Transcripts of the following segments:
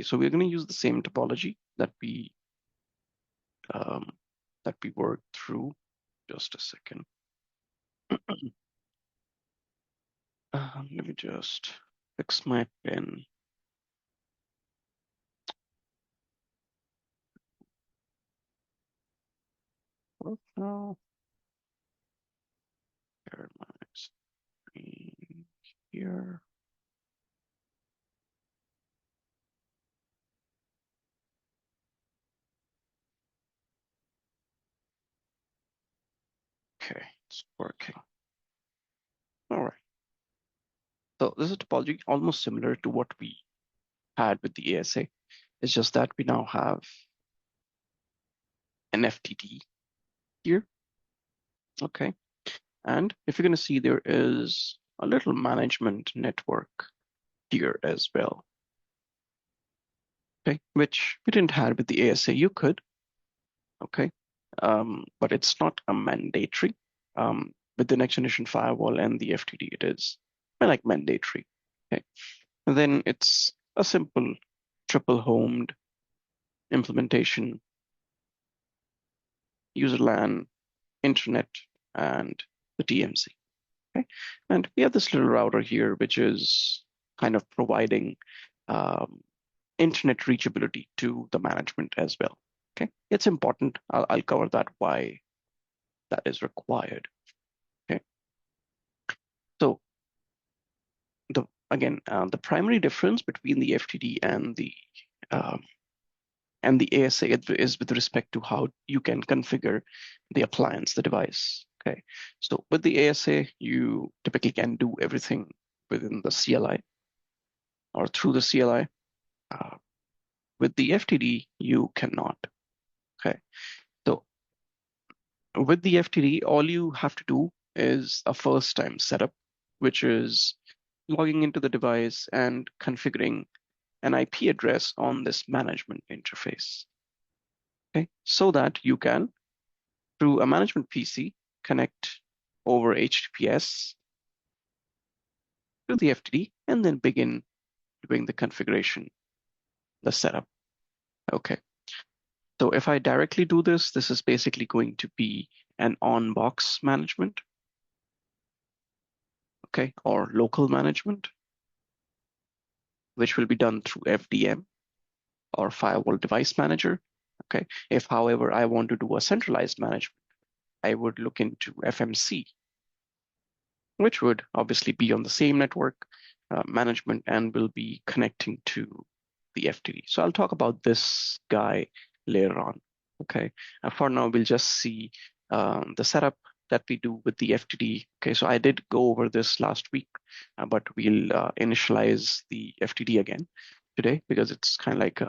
So we're going to use the same topology that we worked through. Just a second. Let me just fix my pen. Now, share my screen here. Okay, it's working. All right. So this is a topology almost similar to what we had with the ASA. It's just that we now have an FTD here. Okay. And if you're going to see, there is a little management network here as well. Okay, which we didn't have with the ASA. You could, okay, but it's not a mandatory. With the next generation firewall and the FTD, it is like mandatory. Okay, and then it's a simple triple homed implementation, user LAN, internet, and the TMC. Okay, and we have this little router here, which is kind of providing internet reachability to the management as well. Okay, it's important. I'll cover that, why that is required. Okay, so the primary difference between the FTD and the ASA is with respect to how you can configure the appliance, the device. Okay, so with the ASA, you typically can do everything within the CLI or through the CLI. With the FTD, you cannot. Okay, so with the FTD, all you have to do is a first-time setup, which is logging into the device and configuring an IP address on this management interface. Okay, so that you can, through a management PC, connect over HTTPS to the FTD and then begin doing the configuration, the setup. Okay. So if I directly do this, this is basically going to be an on-box management, okay, or local management, which will be done through FDM or Firewall Device Manager, okay. If, however, I want to do a centralized management, I would look into FMC, which would obviously be on the same network management and will be connecting to the FTD. So I'll talk about this guy later on. Okay, for now, we'll just see the setup that we do with the FTD. Okay, so I did go over this last week, but we'll initialize the FTD again today because it's kind of like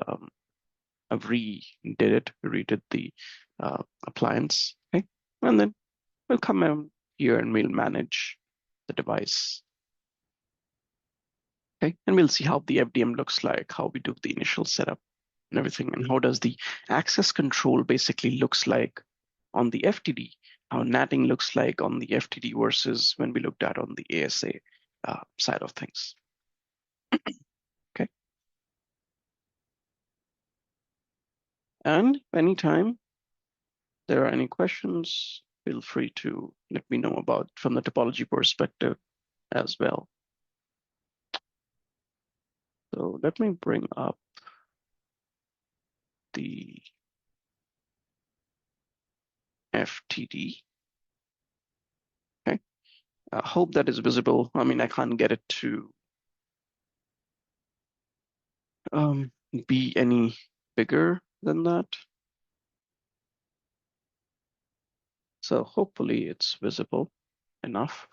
I've redid the appliance. Okay, and then we'll come in here and we'll manage the device. Okay, and we'll see how the FDM looks like, how we do the initial setup and everything, and how does the access control basically looks like on the FTD, how natting looks like on the FTD versus when we looked at on the ASA side of things. Okay. And anytime there are any questions, feel free to let me know about from the topology perspective as well. So let me bring up the FTD. Okay, I hope that is visible. I mean, I can't get it to be any bigger than that. So hopefully it's visible enough.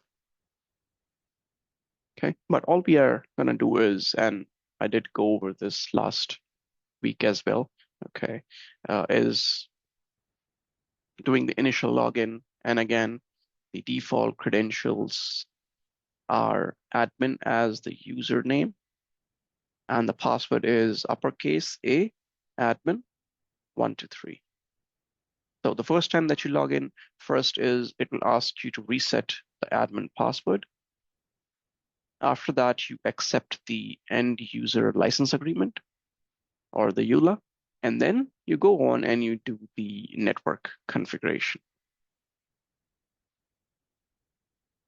Okay, but all we are going to do is, and I did go over this last week as well, okay, is doing the initial login. And again, the default credentials are admin as the username, and the password is uppercase A, admin, 123. So the first time that you log in, first is it will ask you to reset the admin password. After that, you accept the end user license agreement. or the EULA, and then you go on and you do the network configuration.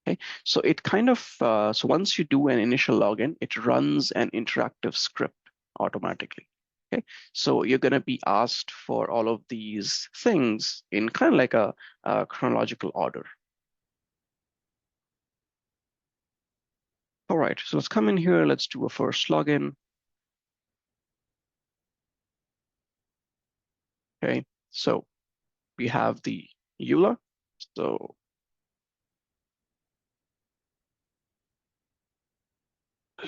Okay, so it kind of, so once you do an initial login, it runs an interactive script automatically. Okay, so you're going to be asked for all of these things in kind of like a chronological order. All right, so let's come in here. Let's do a first login. Okay, so we have the EULA. So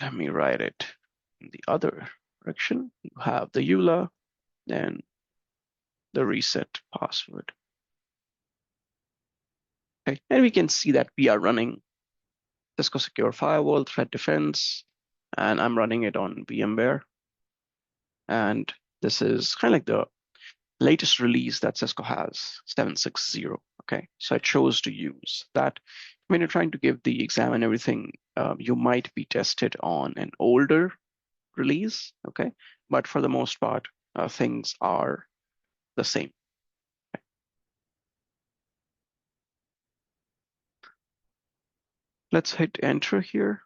let me write it in the other direction. You have the EULA and the reset password. Okay, and we can see that we are running Cisco Secure Firewall Threat Defense, and I'm running it on VMware. And this is kind of like the latest release that Cisco has, 760. Okay, so I chose to use that. When you're trying to give the exam and everything, you might be tested on an older release. Okay, but for the most part, things are the same. Okay. Let's hit enter here.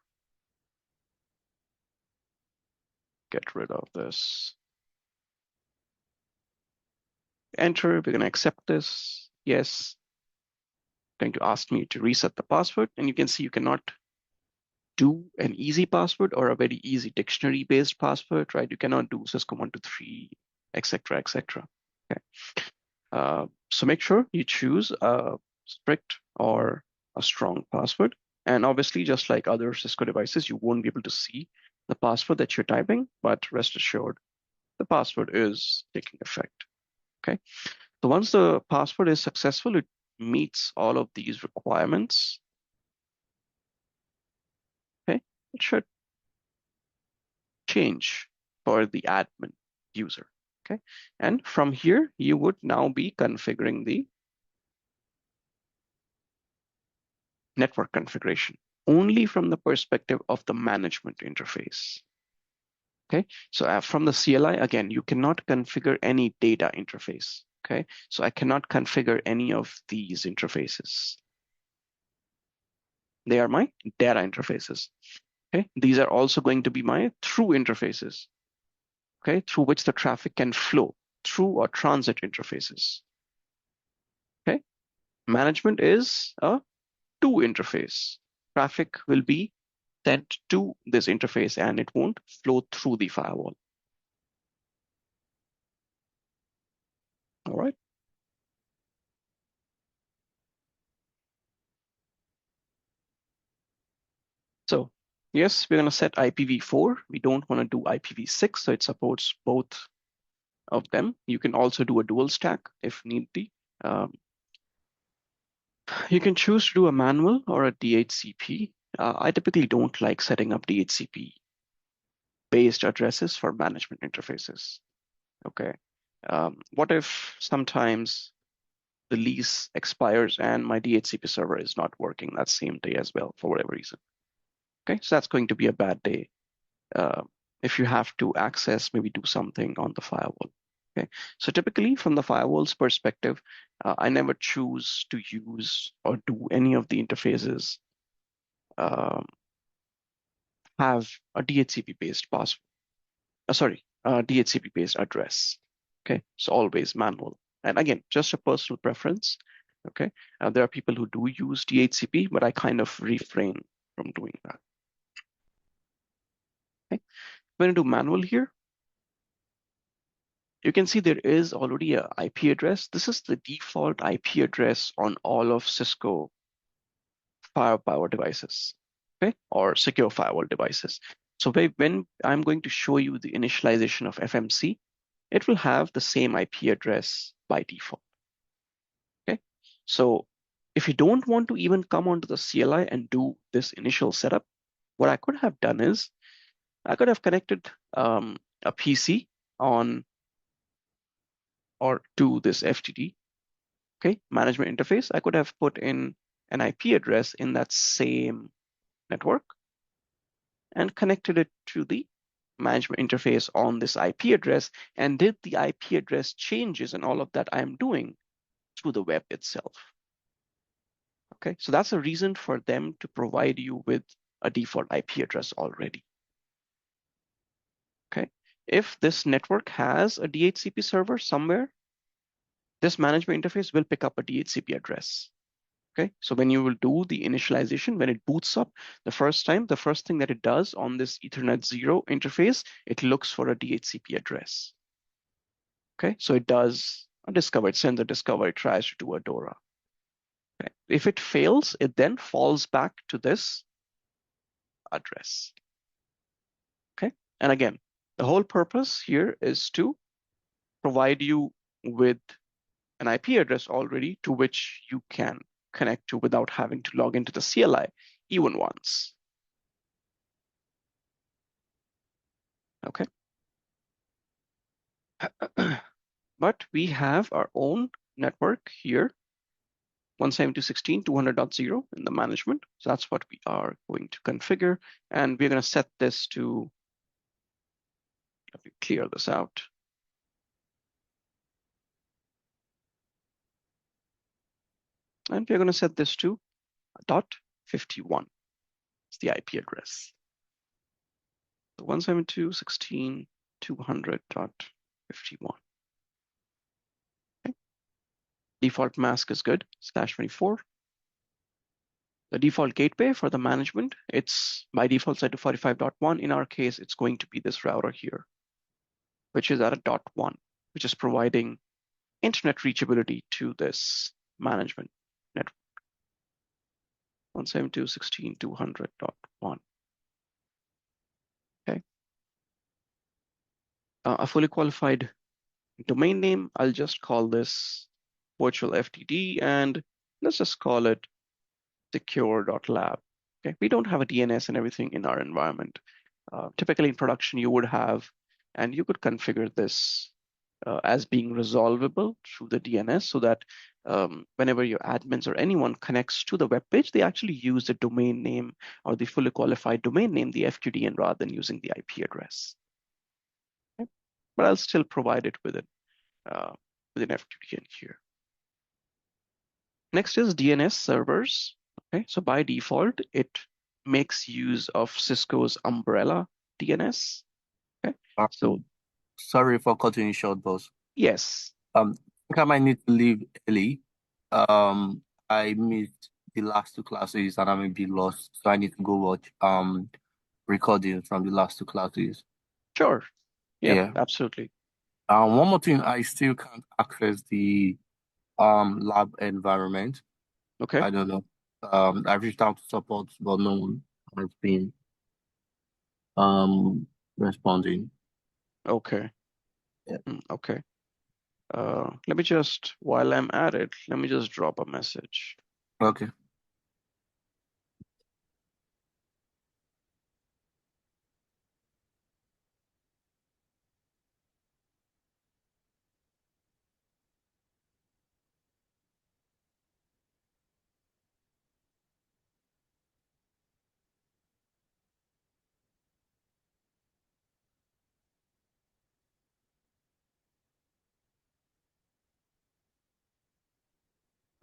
Get rid of this. Enter, we're going to accept this. Yes. Going to ask me to reset the password, and you can see you cannot do an easy password or a very easy dictionary-based password, right? You cannot do Cisco 123, etc., etc. Okay. So make sure you choose a strict or a strong password. And obviously, just like other Cisco devices, you won't be able to see the password that you're typing, but rest assured, the password is taking effect. Okay. So once the password is successful, it meets all of these requirements. Okay, it should change for the admin user. Okay, and from here, you would now be configuring the network configuration only from the perspective of the management interface. Okay, so from the CLI, again, you cannot configure any data interface. Okay, so I cannot configure any of these interfaces. They are my data interfaces. Okay, these are also going to be my through interfaces. Okay, through which the traffic can flow, through or transit interfaces. Okay, management is a to interface. Traffic will be sent to this interface and it won't flow through the firewall. All right. So yes, we're going to set IPv4. We don't want to do IPv6, so it supports both of them. You can also do a dual stack if need be. You can choose to do a manual or a DHCP. I typically don't like setting up DHCP based addresses for management interfaces. Okay. What if sometimes the lease expires and my DHCP server is not working that same day as well for whatever reason? Okay, so that's going to be a bad day if you have to access, maybe do something on the firewall. Okay, so typically from the firewall's perspective, I never choose to use or do any of the interfaces have a DHCP-based password. DHCP-based address. Okay, so always manual. And again, just a personal preference. Okay, there are people who do use DHCP, but I kind of refrain from doing that. Okay, we're going to do manual here. You can see there is already an IP address. This is the default IP address on all of Cisco Firepower devices, okay, or secure firewall devices. So when I'm going to show you the initialization of FMC, it will have the same IP address by default. Okay, so if you don't want to even come onto the CLI and do this initial setup, what I could have done is I could have connected a PC on or to this FTD, okay, management interface. I could have put in an IP address in that same network and connected it to the management interface on this IP address and did the IP address changes and all of that I am doing through the web itself. Okay, so that's a reason for them to provide you with a default IP address already. Okay, if this network has a DHCP server somewhere, this management interface will pick up a DHCP address. Okay, so when you will do the initialization, when it boots up the first time, the first thing that it does on this Ethernet 0 interface, it looks for a DHCP address. Okay, so it does a discover, it sends a discover, it tries to do a DORA. Okay. If it fails, it then falls back to this address. Okay, and again, the whole purpose here is to provide you with an IP address already to which you can connect to without having to log into the CLI even once. Okay. But we have our own network here, 172.16.200.0 in the management. So that's what we are going to configure. And we're going to set this to, let me clear this out. And we're going to set this to .51. It's the IP address. So 172.16.200.51. Okay. Default mask is good, /24. The default gateway for the management, it's by default set to 45.1. In our case, it's going to be this router here, which is at a .1, which is providing internet reachability to this management network. 172.16.200.1. Okay. A fully qualified domain name, I'll just call this virtual FTD, and let's just call it secure.lab. Okay, we don't have a DNS and everything in our environment. Typically in production, you would have, and you could configure this as being resolvable through the DNS so that whenever your admins or anyone connects to the web page, they actually use the domain name or the fully qualified domain name, the FQDN, rather than using the IP address. Okay? But I'll still provide it with an FQDN here. Next is DNS servers. Okay, so by default, it makes use of Cisco's Umbrella DNS. Okay, so sorry for cutting you short, boss. Yes. I think I might need to leave early. I missed the last two classes and I may be lost, so I need to go watch recording from the last two classes. Sure. Yep, Yeah, absolutely. one more thing, I still can't access the lab environment. Okay. I don't know. I've reached out to support, but no one has been responding. Okay. Yeah. Okay. Let me just, while I'm at it, let me just drop a message. Okay.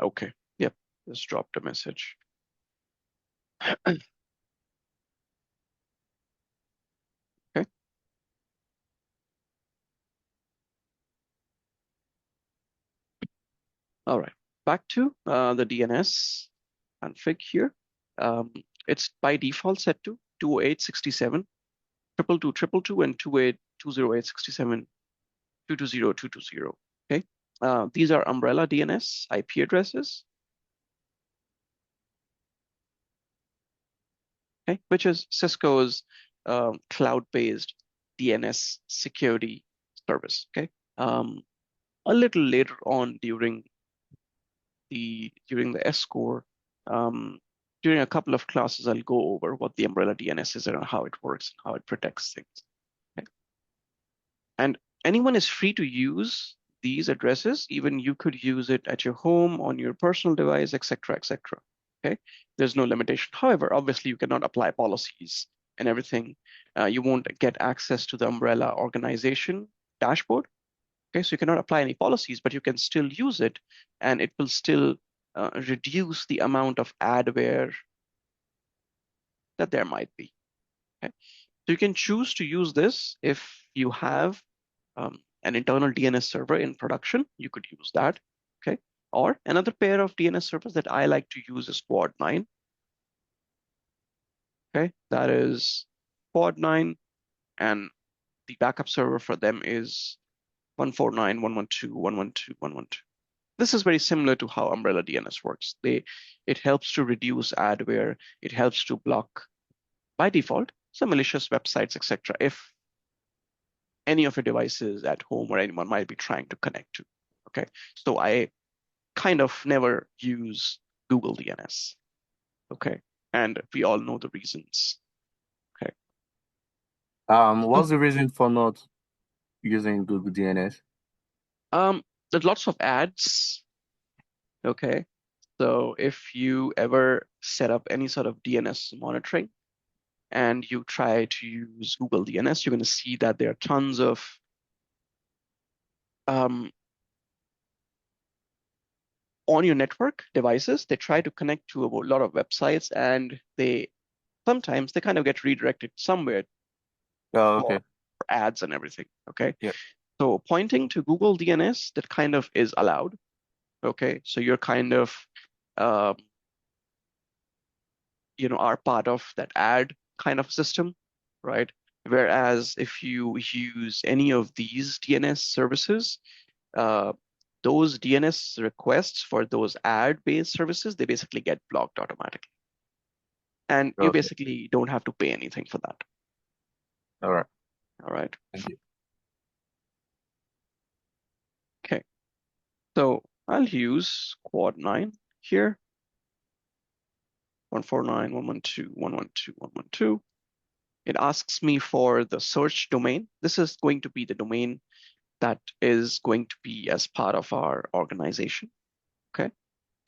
Okay. Yep. Just dropped a message. Okay. All right. Back to the DNS config here. It's by default set to 208.67, 222.222, and 208.208.67, 220.220. Okay. These are umbrella DNS IP addresses. Okay, which is Cisco's cloud-based DNS security service. Okay, a little later on during the S-core, during a couple of classes, I'll go over what the umbrella DNS is and how it works and how it protects things. Okay? And anyone is free to use these addresses. Even you could use it at your home, on your personal device, etc., etc. Okay, there's no limitation. However, obviously, you cannot apply policies and everything, you won't get access to the umbrella organization dashboard. Okay, so you cannot apply any policies, but you can still use it, and it will still reduce the amount of adware that there might be. Okay, so you can choose to use this if you have an internal DNS server in production. You could use that. Okay, or another pair of DNS servers that I like to use is Quad 9. Okay, that is Quad 9, and the backup server for them is 149.112.112.112. This is very similar to how Umbrella DNS works. It helps to reduce adware. It helps to block, by default, some malicious websites, etc. if any of your devices at home or anyone might be trying to connect to. Okay, so I kind of never use Google DNS. Okay, and we all know the reasons. Okay. What's the reason for not using Google DNS? There's lots of ads. Okay, so if you ever set up any sort of DNS monitoring and you try to use Google DNS, you're going to see that there are tons of on your network devices. They try to connect to a lot of websites, and sometimes they kind of get redirected somewhere Oh, for okay. ads and everything. Okay, Yeah. so pointing to Google DNS, that kind of is allowed. Okay, so you're kind of um, are part of that ad kind of system, right? Whereas if you use any of these DNS services, uh, those DNS requests for those ad-based services, they basically get blocked automatically. And you Okay. basically don't have to pay anything for that. All right. All right. Thank you. Okay. So I'll use Quad 9 here. 149.112.112.112. It asks me for the search domain. This is going to be the domain that is going to be as part of our organization. Okay.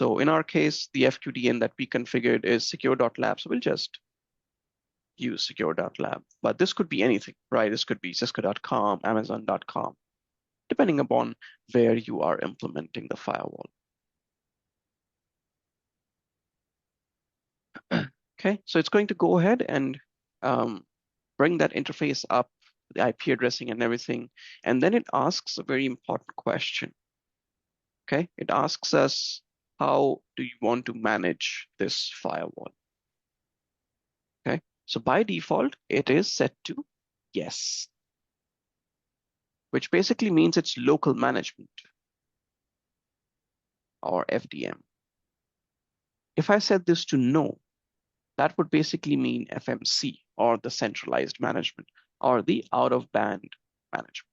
So in our case, the FQDN that we configured is secure.lab. So we'll just use secure.lab. But this could be anything, right? This could be cisco.com, amazon.com, depending upon where you are implementing the firewall. Okay, so it's going to go ahead and bring that interface up, the IP addressing and everything. And then it asks a very important question. Okay, it asks us, how do you want to manage this firewall? Okay, so by default, it is set to yes, which basically means it's local management or FDM. If I set this to no, that would basically mean FMC or the centralized management or the out of band management.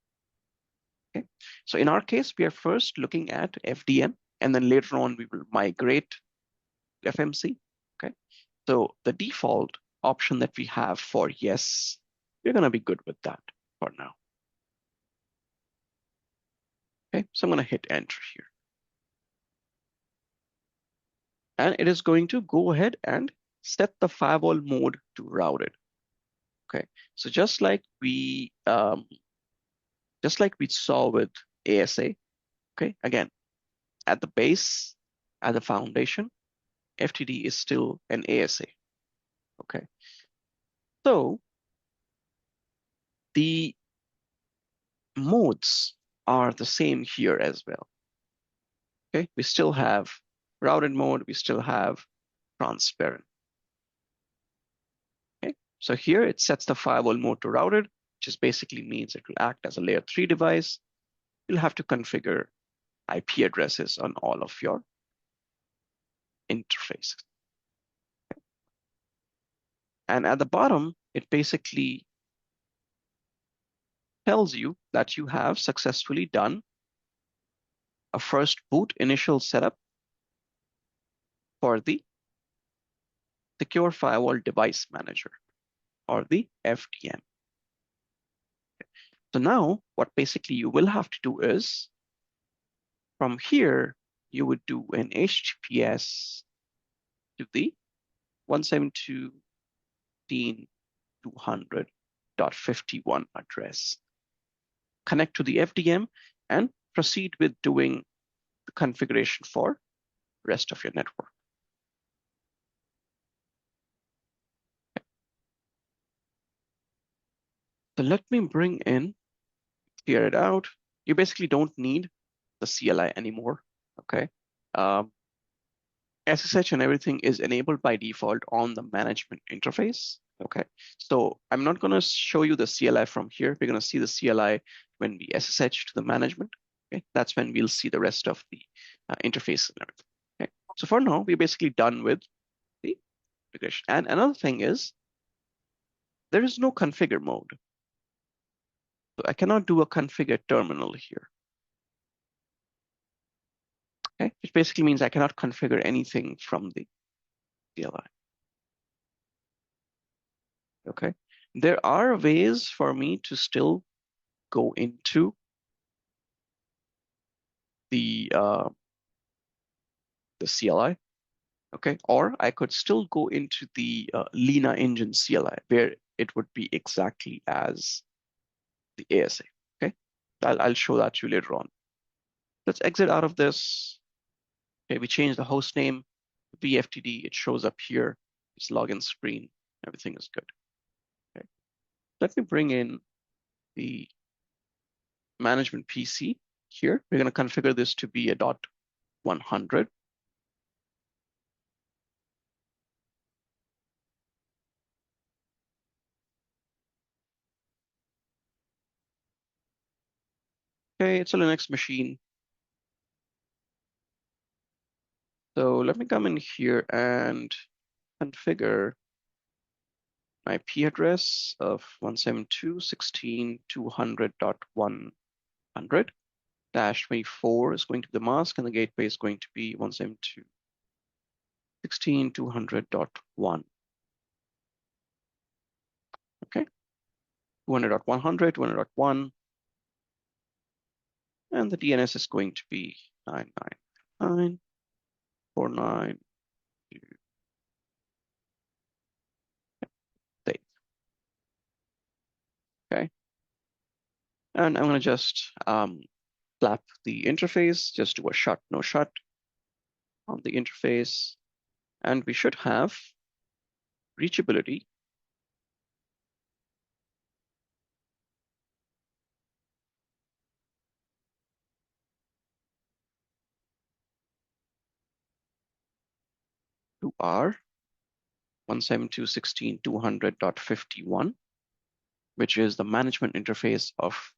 Okay, so in our case, we are first looking at FDM, and then later on we will migrate FMC. Okay, so the default option that we have for yes, we're going to be good with that for now. Okay, so I'm going to hit enter here. And it is going to go ahead and set the firewall mode to routed. Okay, so just like we saw with ASA, okay, again, at the base, at the foundation, FTD is still an ASA. Okay, so the modes are the same here as well. Okay, we still have routed mode, we still have transparent. Okay, so here it sets the firewall mode to routed, which just basically means it will act as a layer 3 device. You'll have to configure IP addresses on all of your interfaces. And at the bottom, it basically tells you that you have successfully done a first boot initial setup for the Secure Firewall Device Manager, or the FDM. So now what basically you will have to do is, from here, you would do an HTTPS to the 172.168 200.51 address. Connect to the FDM and proceed with doing the configuration for the rest of your network. So let me bring in, clear it out. You basically don't need the CLI anymore, okay? SSH and everything is enabled by default on the management interface, okay? So I'm not gonna show you the CLI from here. We're gonna see the CLI when we SSH to the management, okay? That's when we'll see the rest of the interface and everything, okay? So for now, we're basically done with the configuration. And another thing is, there is no configure mode. So I cannot do a configure terminal here. Okay, which basically means I cannot configure anything from the CLI. Okay, there are ways for me to still go into the CLI. Okay, or I could still go into the Lena engine CLI where it would be exactly as the ASA. Okay, I'll show that to you later on. Let's exit out of this. Okay, we change the host name, VFTD. It shows up here. It's login screen. Everything is good. Okay, let me bring in the management PC here. We're going to configure this to be a .100. Okay, it's a Linux machine. So let me come in here and configure my IP address of 172.16.200.100. -24 is going to be the mask, and the gateway is going to be 172.16.200.1. Okay, 200.100, 200.1, and the DNS is going to be 999.49. Okay, and I'm going to just slap the interface, just do a shut, no shut on the interface, and we should have reachability to our 172.16.200.51, which is the management interface of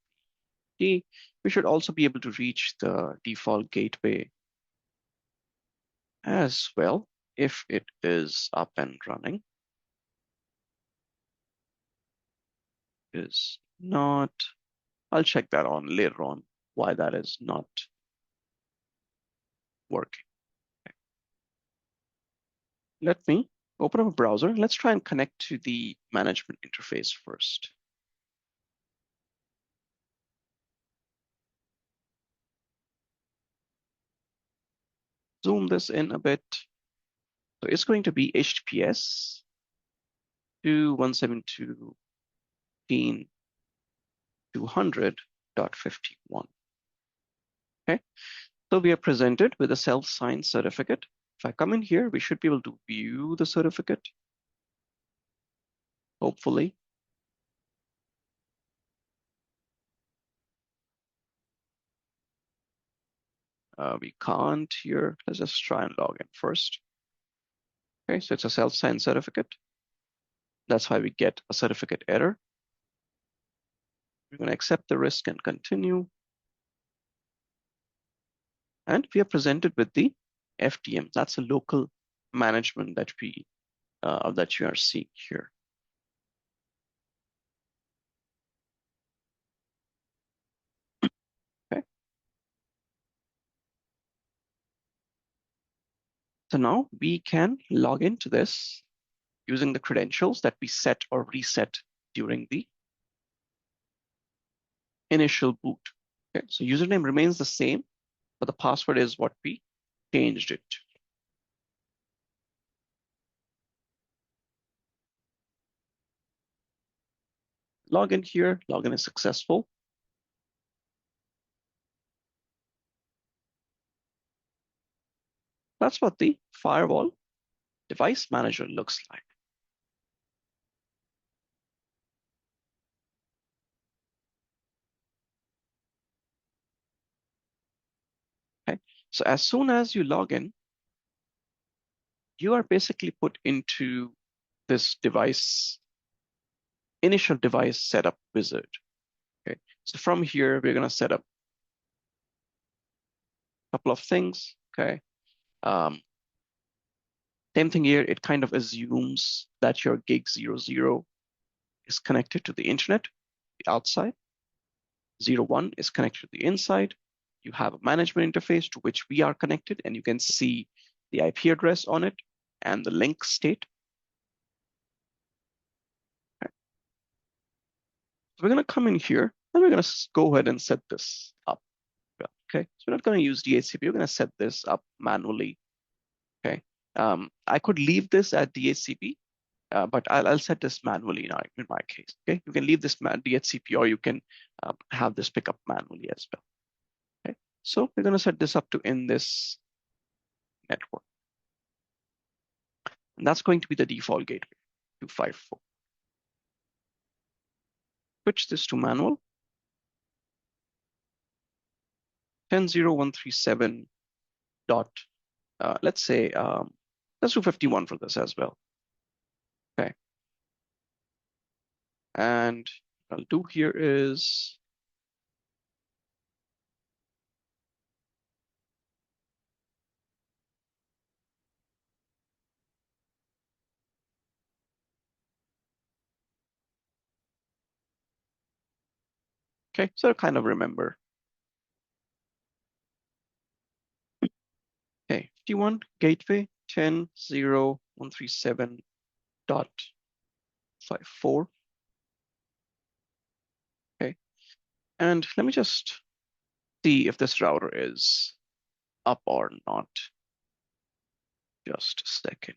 D. We should also be able to reach the default gateway as well if it is up and running. Is not. I'll check that on later on why that is not working. Okay. Let me open up a browser. Let's try and connect to the management interface first. Zoom this in a bit. So it's going to be HTTPS to 172.16.200.51. Okay, so we are presented with a self-signed certificate. If I come in here, we should be able to view the certificate, hopefully. We can't here. Let's just try and log in first. Okay, so it's a self-signed certificate. That's why we get a certificate error. We're going to accept the risk and continue. And we are presented with the FDM. That's a local management that you are seeing here. Okay. So now we can log into this using the credentials that we set or reset during the initial boot. Okay, so username remains the same, but the password is what we changed it to. login here. Login is successful. That's what the firewall device manager looks like. Okay, so as soon as you log in, you are basically put into this device, initial device setup wizard. Okay, so from here, we're going to set up a couple of things. Okay, same thing here. It kind of assumes that your gig 00 is connected to the internet, the outside. 01 is connected to the inside. You have a management interface to which we are connected, and you can see the IP address on it and the link state. Okay. So we're going to come in here and we're going to go ahead and set this up. Okay, so we're not going to use DHCP. We're going to set this up manually. Okay, I could leave this at DHCP, but I'll set this manually in my case. Okay, you can leave this DHCP or you can have this pick up manually as well. Okay, so we're going to set this up to in this network. And that's going to be the default gateway, 254. Switch this to manual. 10.0.137 dot, let's say, let's do 51 for this as well. Okay. And what I'll do here is okay, so kind of remember. Okay, 51 gateway 10.0.137.54. Okay, and let me just see if this router is up or not. Just a second.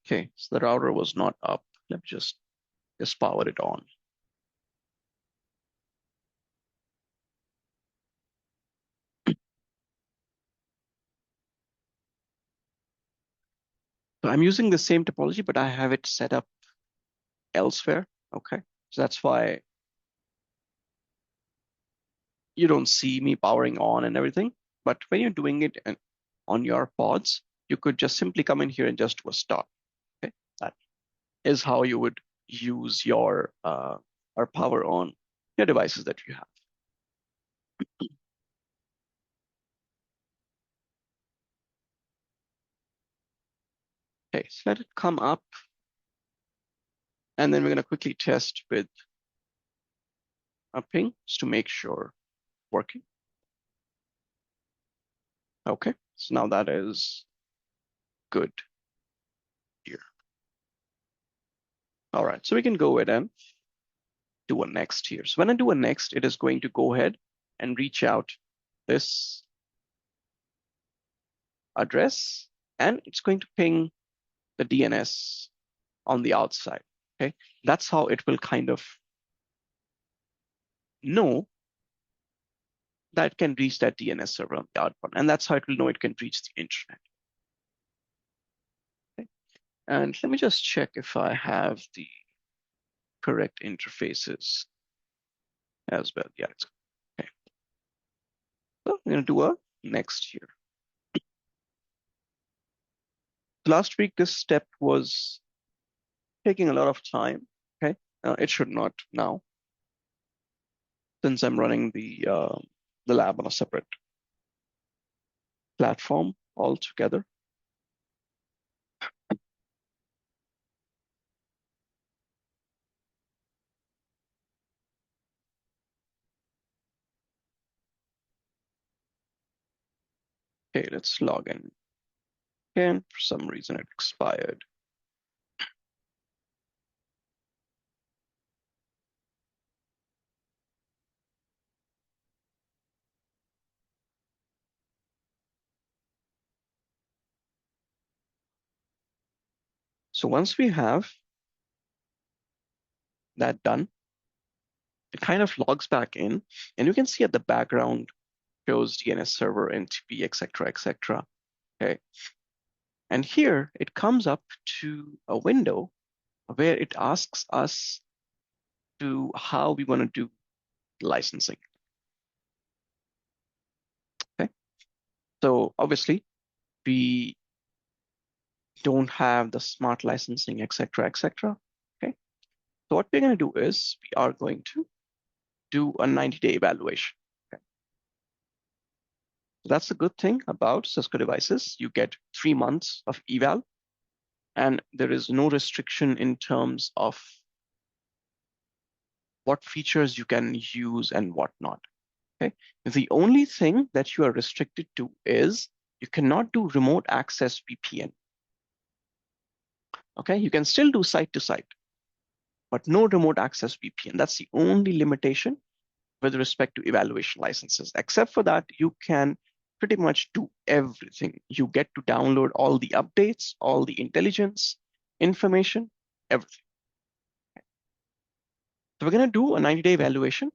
Okay, so the router was not up. Let me just power it on. So I'm using the same topology, but I have it set up elsewhere. Okay, so that's why you don't see me powering on and everything. But when you're doing it on your pods, you could just simply come in here and just do a start. Okay, that is how you would use your or power on your devices that you have. Okay, so let it come up. And then we're going to quickly test with a ping just to make sure working. Okay, so now that is good here. All right, so we can go ahead and do a next here. So when I do a next, it is going to go ahead and reach out this address, and it's going to ping the DNS on the outside. Okay, that's how it will kind of know that it can reach that DNS server on the outbound, and that's how it will know it can reach the internet. Okay? And let me just check if I have the correct interfaces as well. Yeah, it's okay. So I'm going to do a next here. Last week, this step was taking a lot of time. Okay, it should not now, since I'm running the lab on a separate platform altogether. Okay, let's log in. And for some reason it expired. So once we have that done, it kind of logs back in, and you can see at the background shows DNS server, NTP, etc., etc. Okay. And here it comes up to a window where it asks us to how we want to do licensing. Okay. So obviously we don't have the smart licensing, etc., etc. Okay. So what we're going to do is we are going to do a 90-day evaluation. Okay. So that's the good thing about Cisco devices. You get 3 months of eval, and there is no restriction in terms of what features you can use and what not. Okay. The only thing that you are restricted to is you cannot do remote access VPN. Okay, you can still do site to site, but no remote access VPN. That's the only limitation with respect to evaluation licenses. Except for that, you can pretty much do everything. You get to download all the updates, all the intelligence, information, everything. So we're going to do a 90-day evaluation,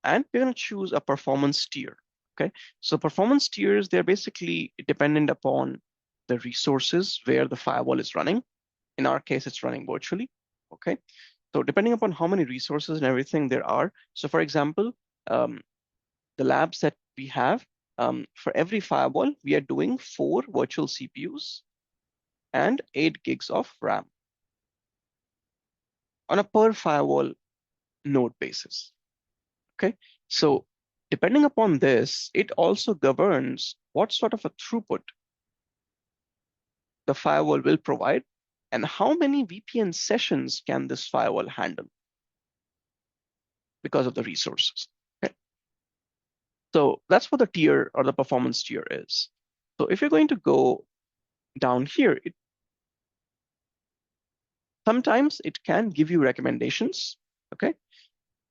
and we're going to choose a performance tier. Okay, so performance tiers, they're basically dependent upon the resources where the firewall is running. In our case, it's running virtually. Okay, so depending upon how many resources and everything there are. So for example, the labs that we have, for every firewall, we are doing 4 virtual CPUs and 8 gigs of RAM on a per firewall node basis. Okay, so depending upon this, it also governs what sort of a throughput the firewall will provide and how many VPN sessions can this firewall handle because of the resources. Okay, so that's what the tier or the performance tier is. So if you're going to go down here, sometimes it can give you recommendations, okay?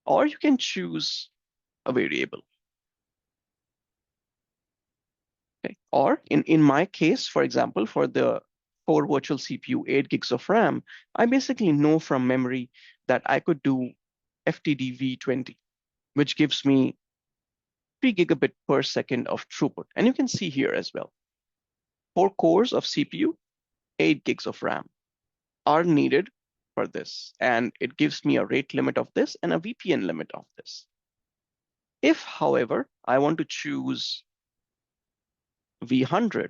Or you can choose a variable. Okay. Or in my case, for example, for the 4 virtual CPU, 8 gigs of RAM, I basically know from memory that I could do FTDV20, which gives me 3 gigabit per second of throughput. And you can see here as well, 4 cores of CPU, 8 gigs of RAM are needed for this. And it gives me a rate limit of this and a VPN limit of this. If, however, I want to choose V100,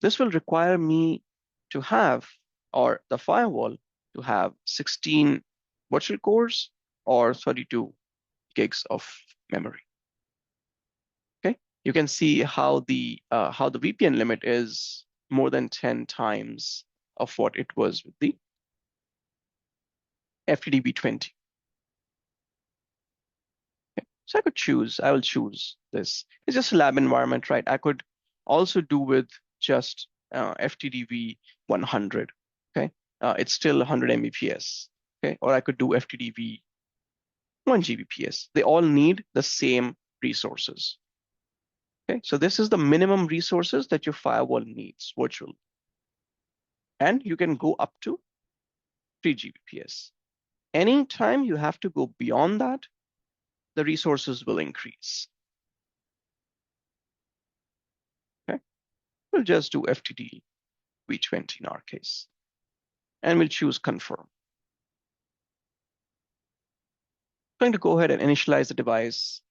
this will require me to have, or the firewall to have 16 virtual cores or 32 gigs of memory. Okay, you can see how the VPN limit is more than 10 times of what it was with the FTDB20. Okay. So I will choose this. It's just a lab environment, right? I could also do with just FTDV 100, okay? It's still 100 Mbps, okay? Or I could do FTDV 1 Gbps. They all need the same resources, okay? So this is the minimum resources that your firewall needs virtual. And you can go up to 3 Gbps. Anytime you have to go beyond that, the resources will increase. Okay, we'll just do FTD V20 in our case, and we'll choose confirm. I'm going to go ahead and initialize the device,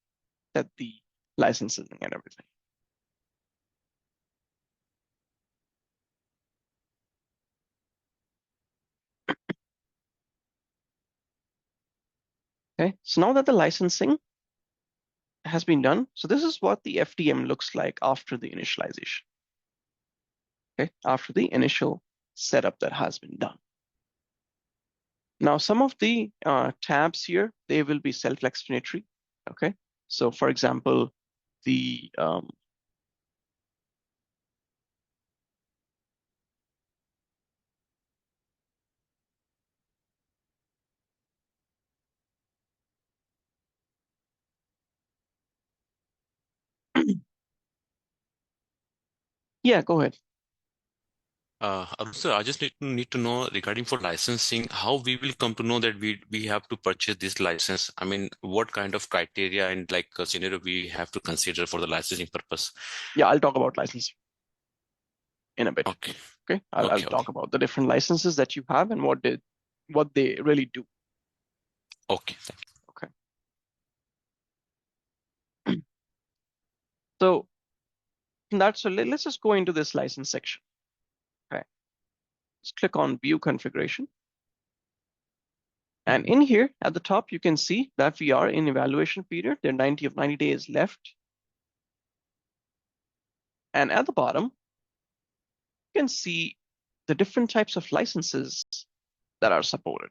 set the licensing and everything. Okay, so now that the licensing has been done, so this is what the FDM looks like after the initialization. Okay, after the initial setup that has been done. Now, some of the tabs here, they will be self-explanatory. Okay, so for example, the Yeah, go ahead. Sir, I just need to know regarding for licensing, how we will come to know that we have to purchase this license. I mean, what kind of criteria and like scenario we have to consider for the licensing purpose? Yeah, I'll talk about licensing in a bit. Okay, Okay, I'll okay, talk okay, about the different licenses that you have and what they really do. okay. Thank you. Okay. So let's just go into this license section. Okay. Let's click on View Configuration. And in here at the top, you can see that we are in evaluation period. There are 90 days left. And at the bottom, you can see the different types of licenses that are supported.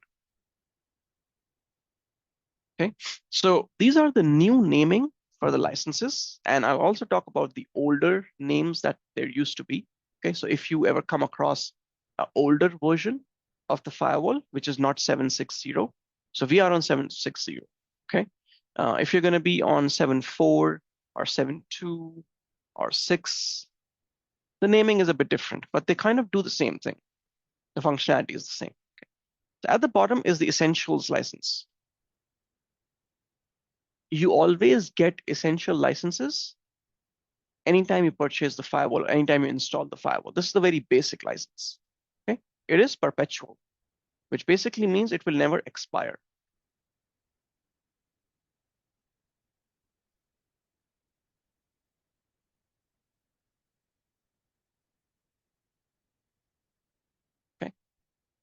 Okay, so these are the new naming for the licenses, and I'll also talk about the older names that there used to be. Okay, so if you ever come across an older version of the firewall, which is not 760, so we are on 760. Okay, if you're going to be on 7.4 or 7.2 or 6, the naming is a bit different, but they kind of do the same thing. The functionality is the same. Okay. So at the bottom is the essentials license. You always get essential licenses anytime you purchase the firewall, anytime you install the firewall. This is the very basic license. Okay, it is perpetual, which basically means it will never expire. Okay,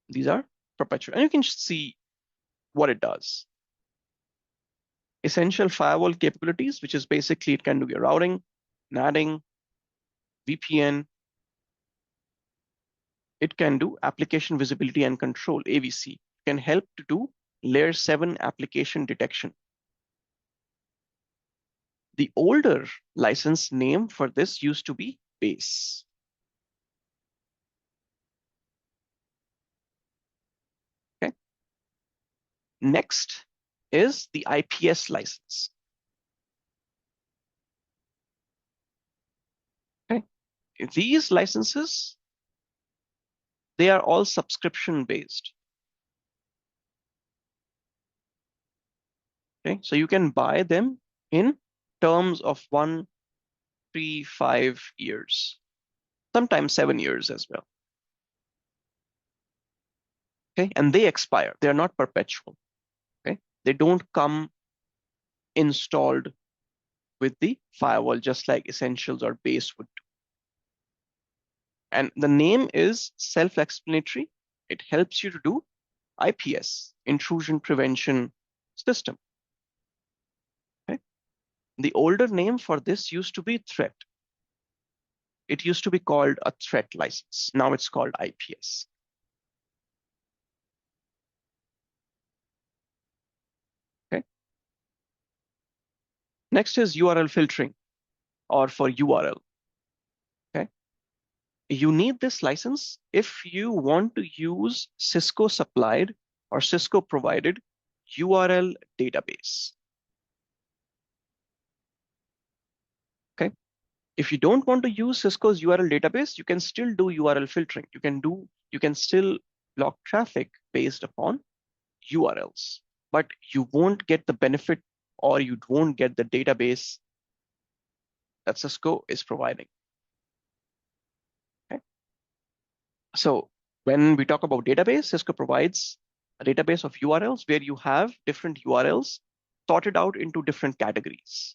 these are perpetual, and you can see what it does. Essential firewall capabilities, which is basically it can do your routing, NATing, VPN. It can do application visibility and control, AVC. It can help to do layer 7 application detection. The older license name for this used to be base. Okay. Next is the IPS license. Okay. These licenses, they are all subscription based. Okay. So you can buy them in terms of 1, 3, 5 years, sometimes 7 years as well. Okay. And they expire. They are not perpetual. Okay. They don't come installed with the firewall, just like essentials or base would do. And the name is self-explanatory. It helps you to do IPS, intrusion prevention system. Okay. The older name for this used to be threat. It used to be called a threat license. Now it's called IPS. Okay. Next is URL filtering, or for URL. Okay. You need this license if you want to use Cisco supplied or Cisco provided URL database. Okay. If you don't want to use Cisco's URL database, you can still do URL filtering. You can still block traffic based upon URLs, but you won't get the benefit or you won't get the database that Cisco is providing. Okay. So when we talk about database, Cisco provides a database of URLs where you have different URLs sorted out into different categories.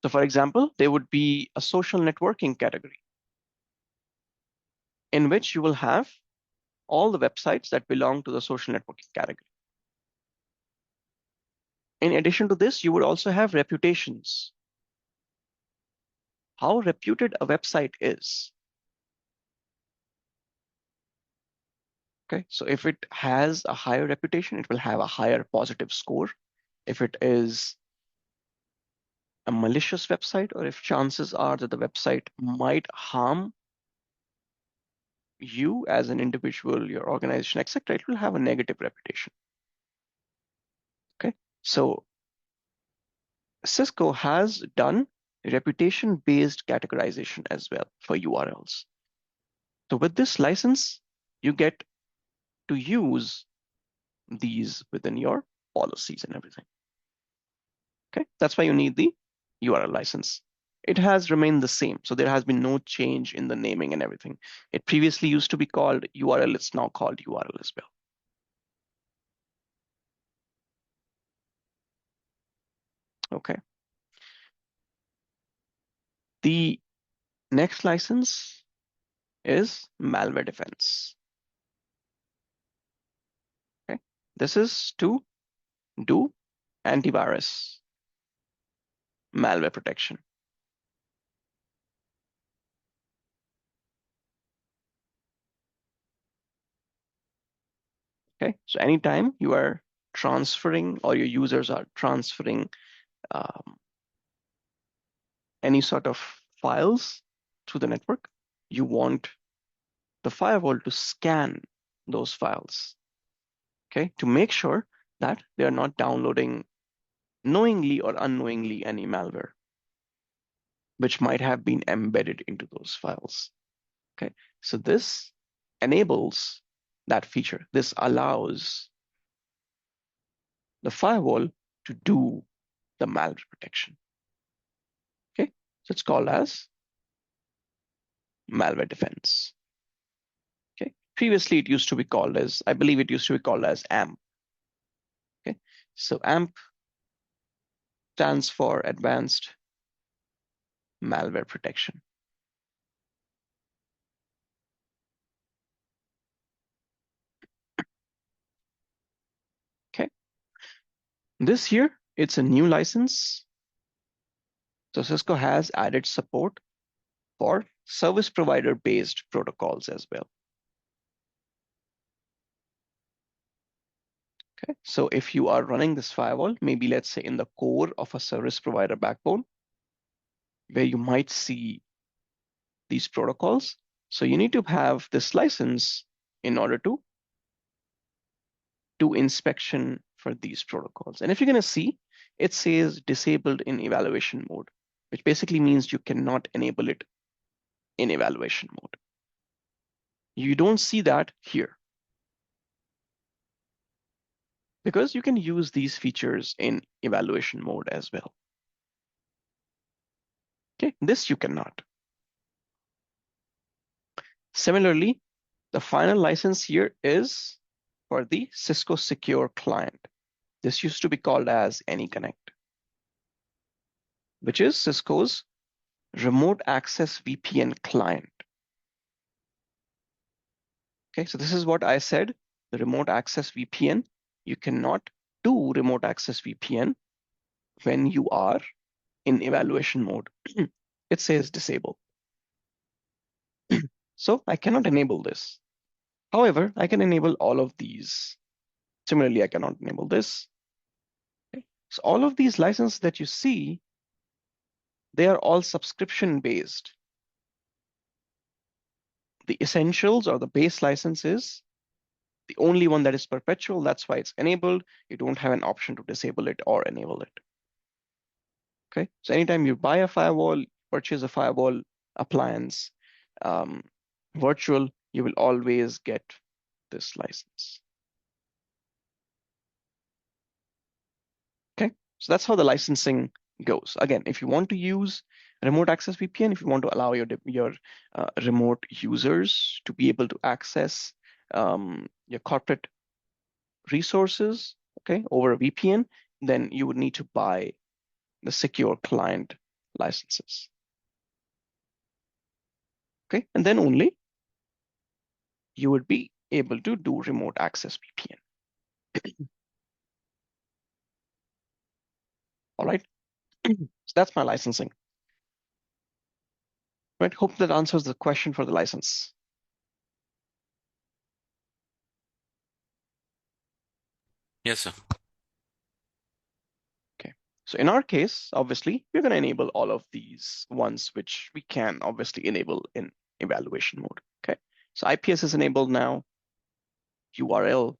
So for example, there would be a social networking category in which you will have all the websites that belong to the social networking category. In addition to this, you would also have reputations. How reputed a website is. Okay, so if it has a higher reputation, it will have a higher positive score. If it is a malicious website, or if chances are that the website might harm you as an individual, your organization, etc., it will have a negative reputation. Okay, so Cisco has done reputation-based categorization as well for URLs. So with this license, you get to use these within your policies and everything. Okay, that's why you need the URL license. It has remained the same, so there has been no change in the naming and everything. It previously used to be called URL, it's now called URL as well. Okay. The next license is malware defense. Okay, this is to do antivirus malware protection. Okay, so anytime you are transferring or your users are transferring any sort of files to the network, you want the firewall to scan those files, okay, to make sure that they are not downloading knowingly or unknowingly any malware, which might have been embedded into those files. Okay, so this enables that feature. This allows the firewall to do the malware protection. Okay, so it's called as malware defense. Okay, previously it used to be called as, I believe it used to be called as AMP. Okay, so AMP stands for Advanced Malware Protection. Okay, this year it's a new license. So Cisco has added support for service provider based protocols as well. Okay, so if you are running this firewall, maybe let's say in the core of a service provider backbone, where you might see these protocols. So you need to have this license in order to do inspection for these protocols. And if you're going to see, it says disabled in evaluation mode, which basically means you cannot enable it in evaluation mode. You don't see that here, because you can use these features in evaluation mode as well. Okay, this you cannot. Similarly, the final license here is for the Cisco Secure Client. This used to be called as AnyConnect, which is Cisco's remote access VPN client. Okay, so this is what I said, the remote access VPN. You cannot do remote access VPN when you are in evaluation mode. It says disable. So I cannot enable this. However, I can enable all of these. Similarly, I cannot enable this. Okay. So all of these licenses that you see, they are all subscription based. The essentials or the base license is the only one that is perpetual. That's why it's enabled. You don't have an option to disable it or enable it. Okay, so anytime you buy a firewall, purchase a firewall appliance, virtual, you will always get this license. Okay, so that's how the licensing goes. Again, if you want to use remote access VPN, if you want to allow your remote users to be able to access your corporate resources, okay, over a VPN, then you would need to buy the secure client licenses. Okay, and then only you would be able to do remote access VPN. All right, so that's my licensing. Right, hope that answers the question for the license. Yes, sir. Okay, so in our case, obviously, we're going to enable all of these ones which we can obviously enable in evaluation mode. Okay, so IPS is enabled now. URL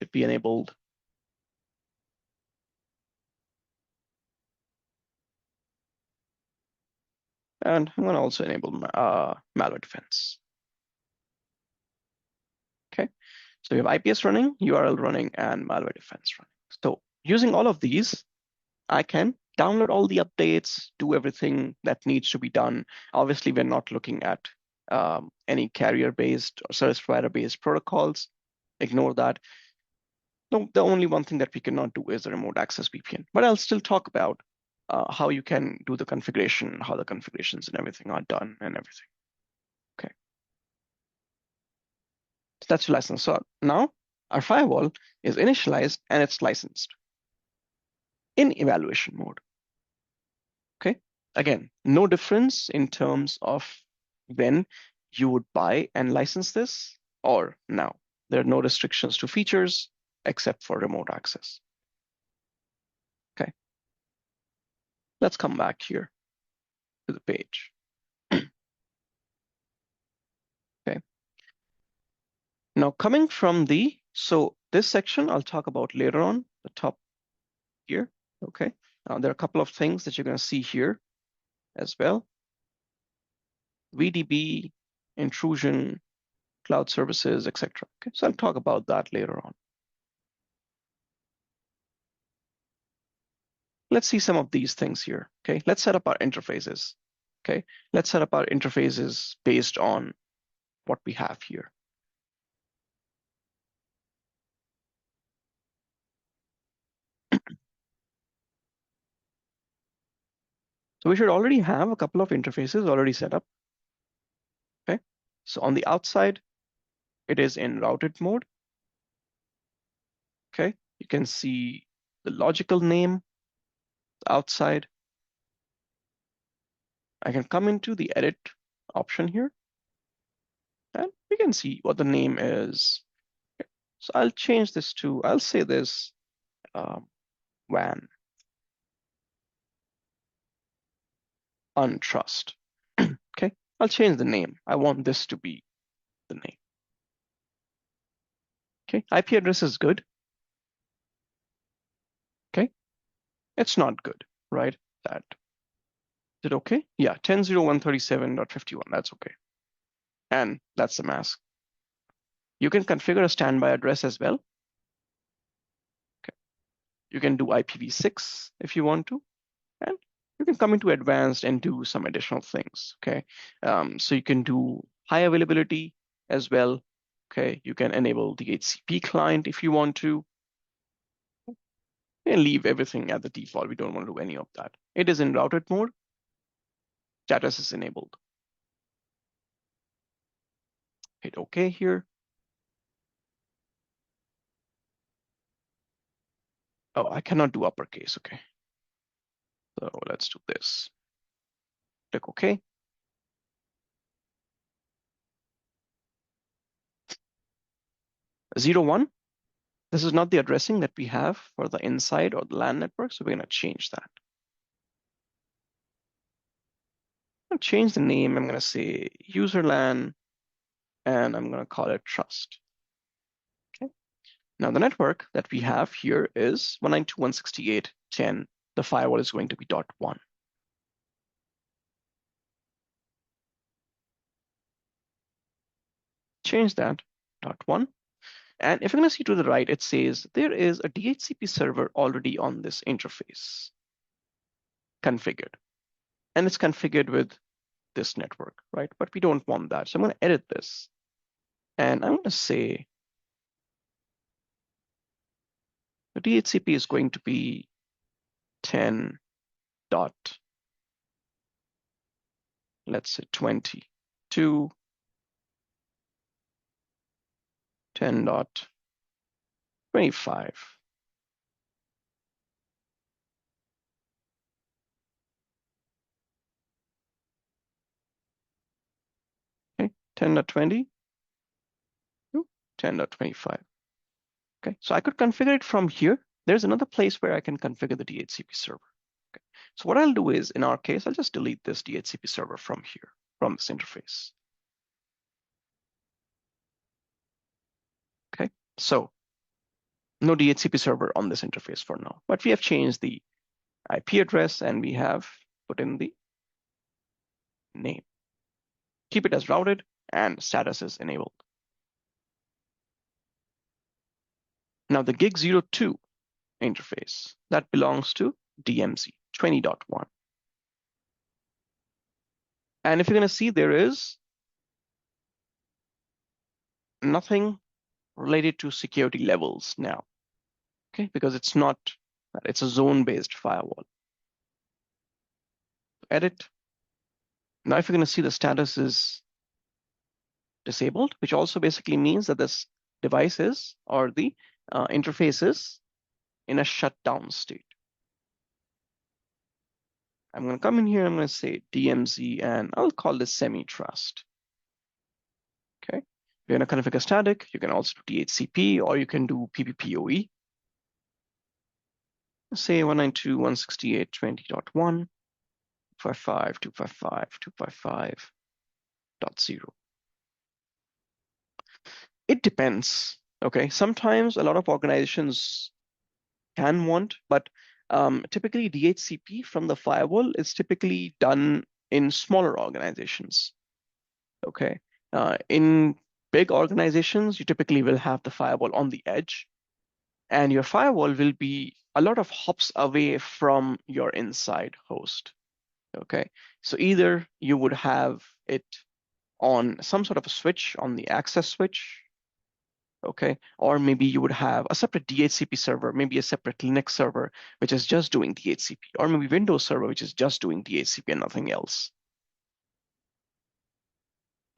should be enabled. And I'm going to also enable malware defense. Okay, so we have IPS running, URL running, and malware defense running. So using all of these, I can download all the updates, do everything that needs to be done. Obviously, we're not looking at any carrier-based or service provider-based protocols. Ignore that. No, the only one thing that we cannot do is the remote access VPN. But I'll still talk about how you can do the configuration, how the configurations and everything are done and everything. Okay. So that's your license. So now our firewall is initialized and it's licensed in evaluation mode. Okay. Again, no difference in terms of when you would buy and license this or now. There are no restrictions to features except for remote access. Okay. Let's come back here to the page. Okay. Now coming from so this section I'll talk about later on, the top here. Okay. Now there are a couple of things that you're going to see here as well. VDB, intrusion, cloud services, etc. Okay. So I'll talk about that later on. Let's see some of these things here. Okay. Let's set up our interfaces. Okay. Let's set up our interfaces based on what we have here. So we should already have a couple of interfaces already set up. Okay. So on the outside, it is in routed mode. Okay. You can see the logical name outside. I can come into the edit option here and we can see what the name is. Okay. So I'll change this to, I'll say this WAN untrust. Okay. I'll change the name. I want this to be the name. Okay. IP address is good. Okay. It's not good, right? That. Is it okay? Yeah, 10.0.137.51, that's okay. And that's the mask. You can configure a standby address as well. Okay. You can do IPv6 if you want to, and you can come into advanced and do some additional things, okay? So you can do high availability as well, okay? You can enable the DHCP client if you want to, and leave everything at the default. We don't want to do any of that. It is in routed mode. Status is enabled. Hit OK here. Oh, I cannot do uppercase, okay. So let's do this. Click OK. Zero 01. This is not the addressing that we have for the inside or the LAN network, so we're going to change that. I'll change the name. I'm going to say user LAN, and I'm going to call it trust. Okay. Now the network that we have here is 192.168.10. The firewall is going to be .1. Change that .1. And if you're going to see to the right, it says there is a DHCP server already on this interface configured. And it's configured with this network, right? But we don't want that. So I'm going to edit this. And I'm going to say the DHCP is going to be 10 dot, let's say 22, 10.25. Okay, 10.20, 10.25. Okay, so I could configure it from here. There's another place where I can configure the DHCP server. Okay, so what I'll do is, in our case, I'll just delete this DHCP server from here, from this interface. Okay, so no DHCP server on this interface for now, but we have changed the IP address and we have put in the name. Keep it as routed and status is enabled. Now the gig 02 interface, that belongs to DMZ 20.1. And if you're going to see, there is nothing related to security levels now, okay? Because it's a zone-based firewall. Edit. Now if you're going to see, the status is disabled, which also basically means that this device is, or the interface is, in a shutdown state. I'm going to come in here, I'm going to say DMZ, and I'll call this semi-trust. Okay. If you're going to configure static, you can also do DHCP, or you can do PPPoE. Say 192.168.20.1, 255.255.255.0. It depends. Okay. Sometimes a lot of organizations can want, but typically DHCP from the firewall is typically done in smaller organizations. Okay. In big organizations, you typically will have the firewall on the edge, and your firewall will be a lot of hops away from your inside host. Okay. So either you would have it on some sort of a switch on the access switch, okay, or maybe you would have a separate DHCP server, maybe a separate Linux server, which is just doing DHCP, or maybe Windows server, which is just doing DHCP and nothing else.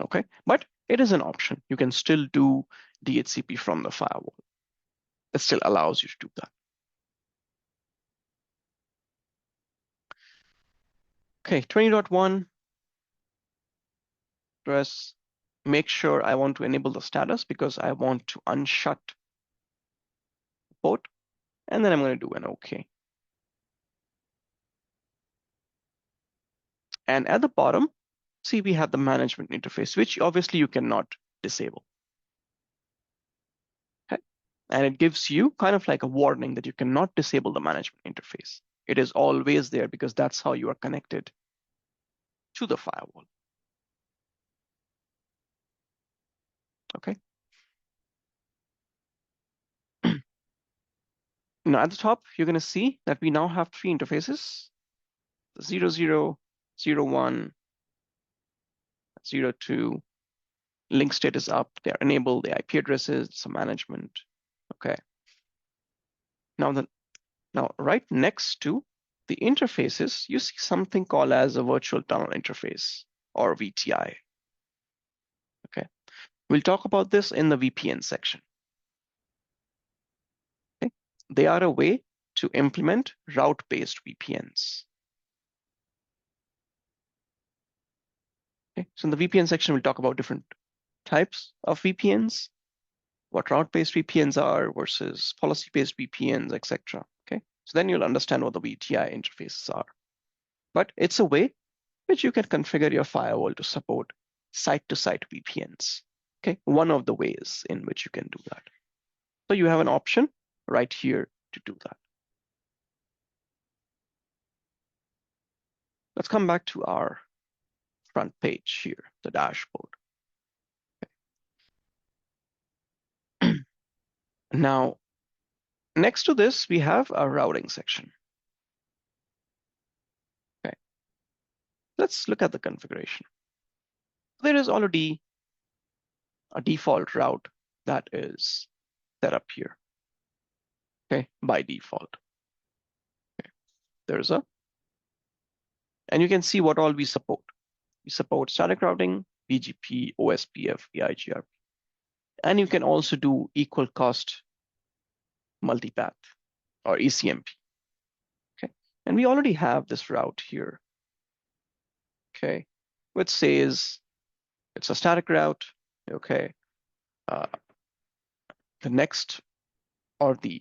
Okay, but it is an option. You can still do DHCP from the firewall. It still allows you to do that. Okay, 20.1, press, make sure I want to enable the status because I want to unshut port, and then I'm going to do an OK. And at the bottom, see, we have the management interface, which obviously you cannot disable. Okay. And it gives you kind of like a warning that you cannot disable the management interface. It is always there because that's how you are connected to the firewall. Okay. Now at the top, you're going to see that we now have three interfaces: 00, 01, 02. Link state is up, they are enabled, the IP addresses, some management. Okay. Now right next to the interfaces, you see something called as a virtual tunnel interface, or VTI. Okay. We'll talk about this in the VPN section. Okay. They are a way to implement route-based VPNs. Okay. So in the VPN section, we'll talk about different types of VPNs, what route-based VPNs are versus policy-based VPNs, etc. Okay. So then you'll understand what the VTI interfaces are. But it's a way which you can configure your firewall to support site-to-site VPNs. Okay, one of the ways in which you can do that. So you have an option right here to do that. Let's come back to our front page here, the dashboard. Okay. Now, next to this, we have a routing section. Okay. Let's look at the configuration. There is already a default route that is set up here. Okay, by default. Okay. There's and you can see what all we support. We support static routing, BGP, OSPF, EIGRP. And you can also do equal cost multipath or ECMP. Okay, and we already have this route here. Okay, which says it's a static route. Okay, the next or the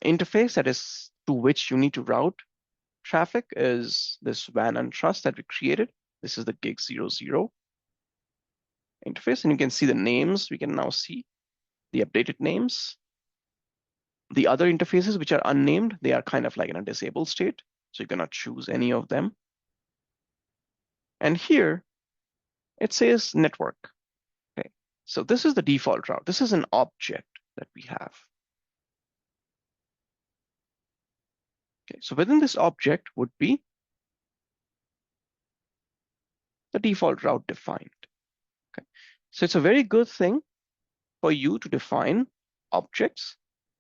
interface that is to which you need to route traffic is this WAN and trust that we created. This is the gig 00 interface, and you can see the names. We can now see the updated names. The other interfaces which are unnamed, they are kind of like in a disabled state, so you cannot choose any of them. And here it says network. Okay, so this is the default route. This is an object that we have. Okay, so within this object would be the default route defined. Okay, so it's a very good thing for you to define objects,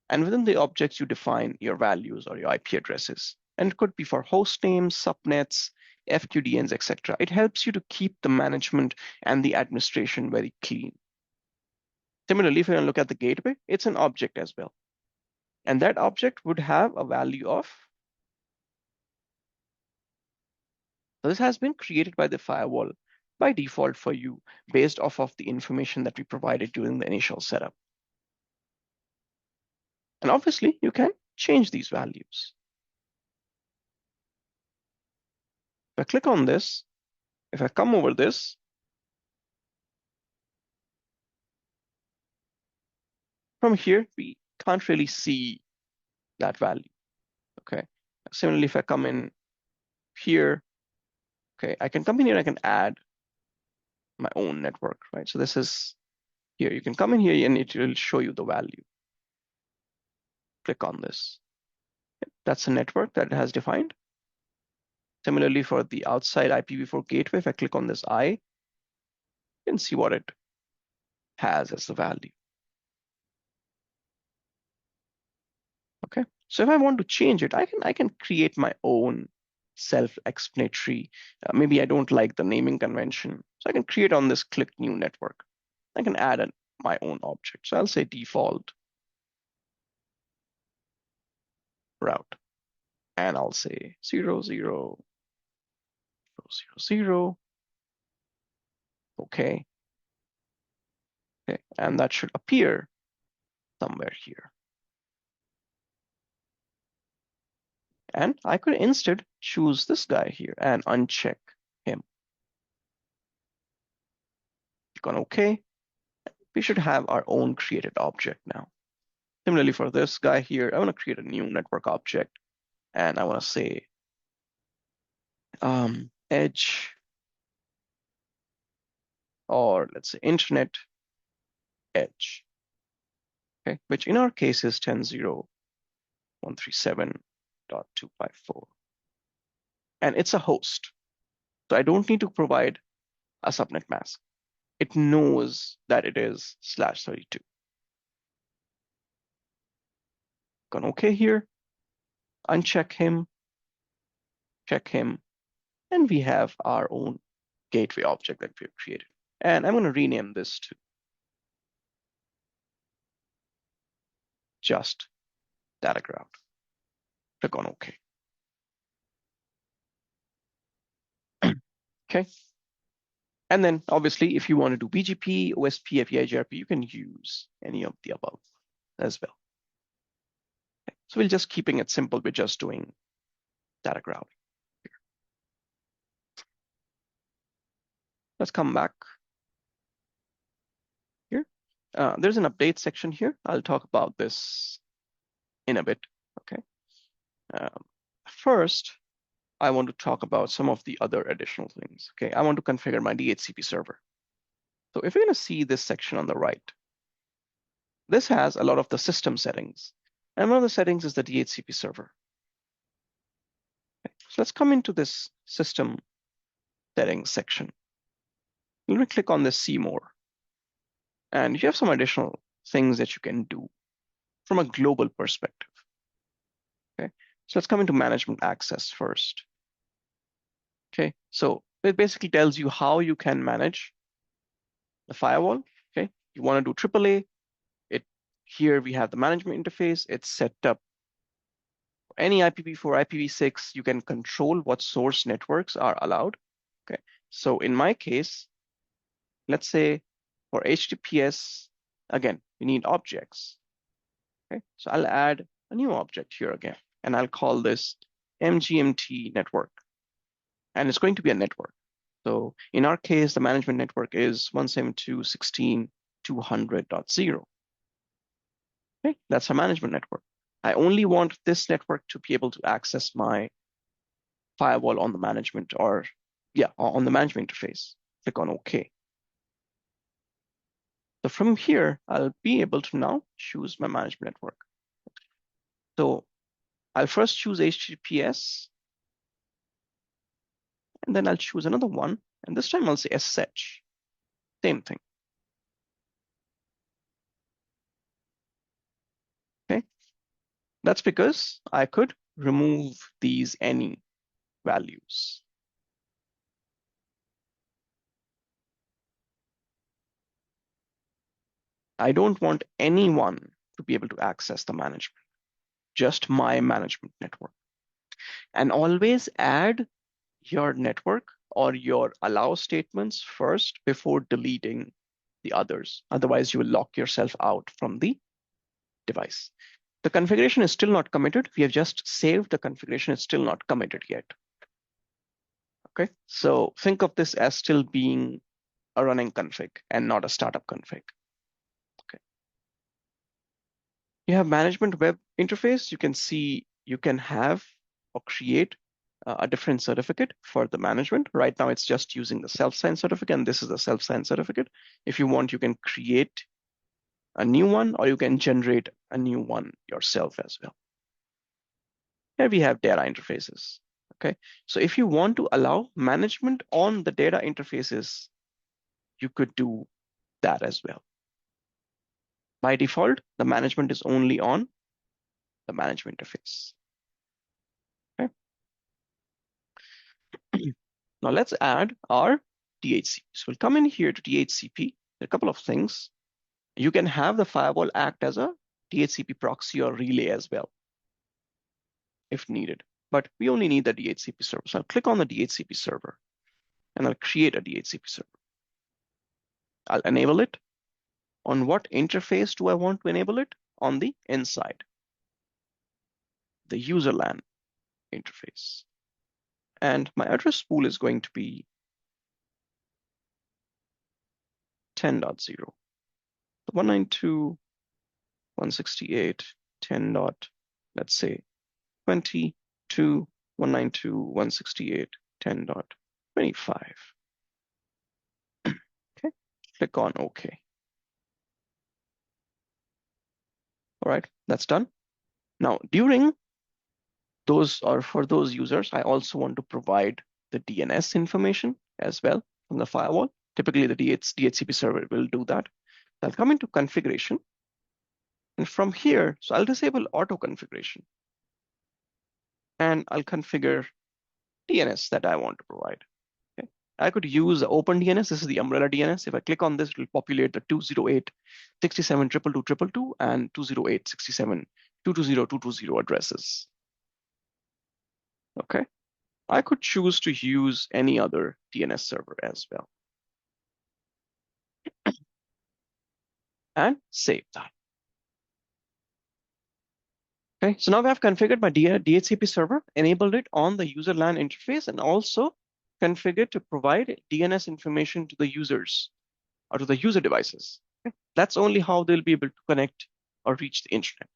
and within the objects you define your values or your IP addresses. And it could be for host names, subnets, FQDNs, etc. It helps you to keep the management and the administration very clean. Similarly, if you look at the gateway, it's an object as well. And that object would have a value of, so this has been created by the firewall by default for you based off of the information that we provided during the initial setup. And obviously, you can change these values. If I click on this, if I come over this, from here, we can't really see that value, okay? Similarly, if I come in here, okay, I can come in here, I can add my own network, right? So this is here, you can come in here and it will show you the value. Click on this. That's a network that it has defined. Similarly, for the outside IPv4 gateway, if I click on this I, you can see what it has as the value. Okay, so if I want to change it, I can create my own self-explanatory. Maybe I don't like the naming convention, so I can create on this click new network. I can add my own object. So I'll say default route, and I'll say 0, 0, 0, 0. Okay. Okay, and that should appear somewhere here. And I could instead choose this guy here and uncheck him. Click on OK. We should have our own created object now. Similarly, for this guy here, I want to create a new network object, and I want to say edge, or let's say internet edge, okay, which in our case is 10.0.137.254. And it's a host. So I don't need to provide a subnet mask. It knows that it is /32. Click on OK here, uncheck him, check him, and we have our own gateway object that we've created. And I'm going to rename this to just data ground. Click on OK. Okay. And then obviously, if you want to do BGP, OSP, FEIGRP, you can use any of the above as well. Okay. So we're just keeping it simple. We're just doing data ground here. Let's come back here. There's an update section here. I'll talk about this in a bit. Okay. First, I want to talk about some of the other additional things. Okay, I want to configure my DHCP server. So if you're going to see this section on the right, this has a lot of the system settings. And one of the settings is the DHCP server. Okay, so let's come into this system settings section. Let me click on this See More. And you have some additional things that you can do from a global perspective. Okay, so let's come into management access first. Okay, so it basically tells you how you can manage the firewall. Okay, you want to do AAA. Here we have the management interface. It's set up for any IPv4, IPv6. You can control what source networks are allowed. Okay, so in my case, let's say for HTTPS, again, we need objects. Okay, so I'll add a new object here again, and I'll call this MGMT network. And it's going to be a network. So in our case, the management network is 172.16.200.0. Okay, that's a management network. I only want this network to be able to access my firewall on the management or Yeah, on the management interface. Click on OK. So from here, I'll be able to now choose my management network. So I'll first choose HTTPS, and then I'll choose another one. And this time I'll say SSH. Same thing. Okay. That's because I could remove these any values. I don't want anyone to be able to access the management, just my management network. And always add your network or your allow statements first before deleting the others. Otherwise, you will lock yourself out from the device. The configuration is still not committed. We have just saved the configuration. It's still not committed yet. Okay, so think of this as still being a running config and not a startup config. Okay. You have management web interface. You can see you can have or create a different certificate for the management. Right now, it's just using the self-signed certificate, and this is the self-signed certificate. If you want, you can create a new one, or you can generate a new one yourself as well. Here we have data interfaces. Okay, so if you want to allow management on the data interfaces, you could do that as well. By default, the management is only on the management interface. Okay. Now let's add our DHCP. So we'll come in here to DHCP. There are a couple of things. You can have the firewall act as a DHCP proxy or relay as well, if needed. But we only need the DHCP server. So I'll click on the DHCP server, and I'll create a DHCP server. I'll enable it. On what interface do I want to enable it? On the inside, the user LAN interface. And my address pool is going to be 10.0. 192.168.10. Let's say 22.192.168.10.25. Okay, click on OK. All right, that's done. Now, during those or for those users, I also want to provide the DNS information as well from the firewall. Typically, the DHCP server will do that. I'll come into configuration. And from here, so I'll disable auto configuration. And I'll configure DNS that I want to provide. Okay. I could use Open DNS. This is the umbrella DNS. If I click on this, it will populate the 208.67.222.222 and 208.67.220.220 addresses. Okay. I could choose to use any other DNS server as well. And save that. Okay, so now we have configured my DHCP server, enabled it on the user LAN interface, and also configured to provide DNS information to the users or to the user devices. Okay? That's only how they'll be able to connect or reach the internet.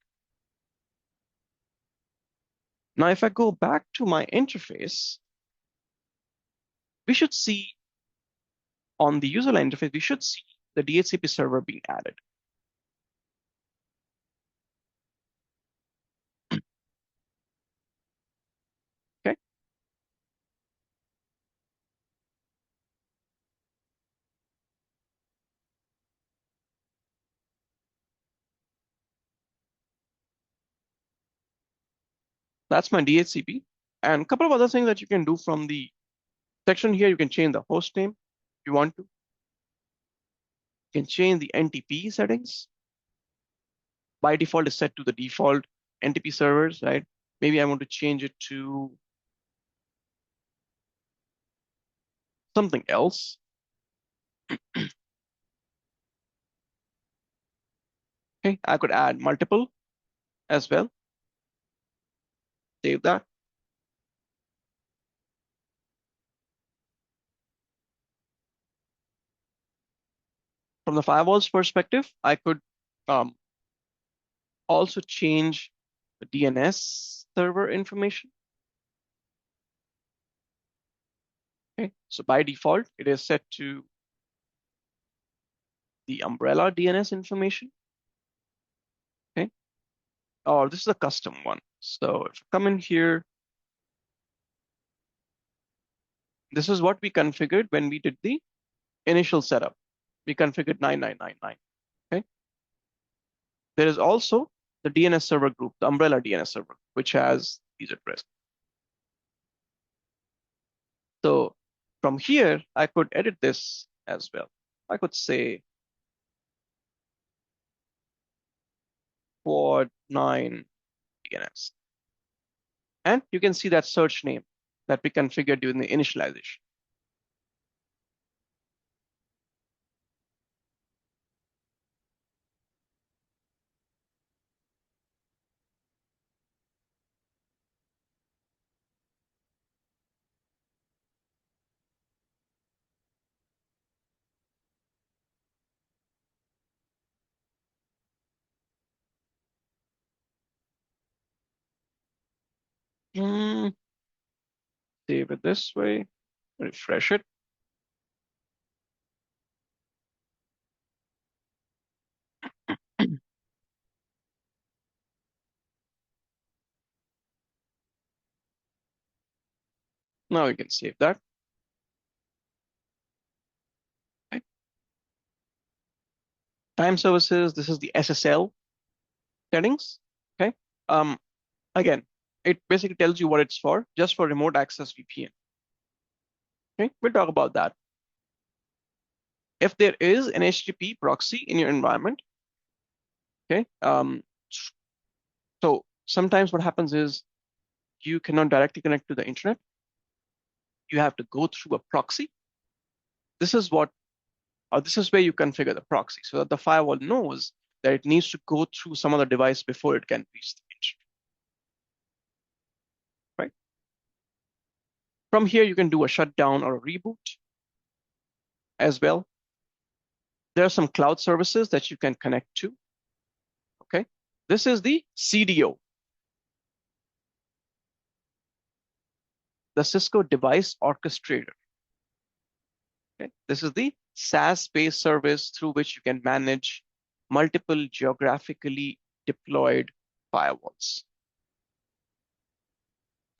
Now, if I go back to my interface, we should see on the user LAN interface, we should see the DHCP server being added. Okay. That's my DHCP. And a couple of other things that you can do from the section here. You can change the host name if you want to. You can change the NTP settings. By default, is set to the default NTP servers, right? Maybe I want to change it to something else. Okay, I could add multiple as well. Save that. From the firewall's perspective, I could also change the DNS server information. Okay, so by default, it is set to the umbrella DNS information. Okay, or this is a custom one. So if you come in here, this is what we configured when we did the initial setup. We configured 9999. Okay, there is also the DNS server group, the umbrella DNS server, which has these addresses. So from here, I could edit this as well. I could say quad 9 DNS. And you can see that search name that we configured during the initialization. Save it this way, refresh it. Now we can save that. Okay. Time services, this is the SSL settings. Okay. Again, it basically tells you what it's for, just for remote access VPN. Okay, we'll talk about that. If there is an HTTP proxy in your environment, okay, so sometimes what happens is you cannot directly connect to the internet. You have to go through a proxy. This is where you configure the proxy so that the firewall knows that it needs to go through some other device before it can reach the internet. Right? From here, you can do a shutdown or a reboot as well. There are some cloud services that you can connect to. Okay, this is the CDO, the Cisco Device Orchestrator. Okay, this is the SaaS-based service through which you can manage multiple geographically deployed firewalls.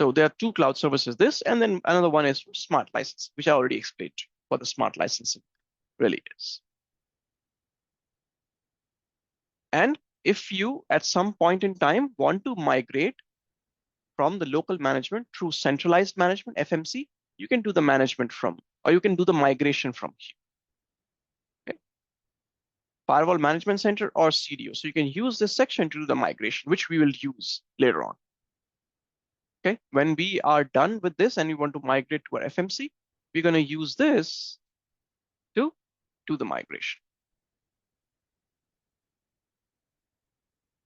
So there are two cloud services, this, and then another one is for smart license, which I already explained what the smart licensing really is. And if you, at some point in time, want to migrate from the local management through centralized management, FMC, you can do the management from, or you can do the migration from here. Okay. Firewall Management Center or CDO. So you can use this section to do the migration, which we will use later on. Okay, when we are done with this and we want to migrate to our FMC, we're going to use this to do the migration.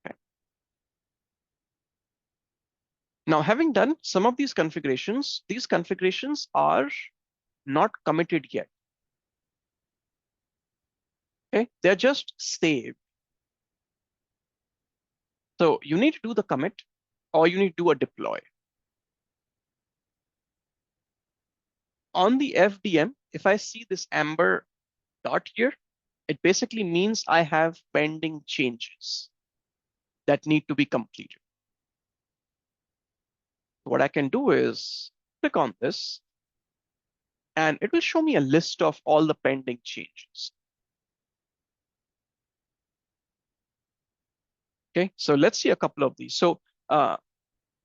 Okay. Now, having done some of these configurations are not committed yet. Okay, they're just saved. So you need to do the commit or you need to do a deploy. On the FDM, if I see this amber dot here, it basically means I have pending changes that need to be completed. What I can do is click on this and it will show me a list of all the pending changes. Okay, so let's see a couple of these. So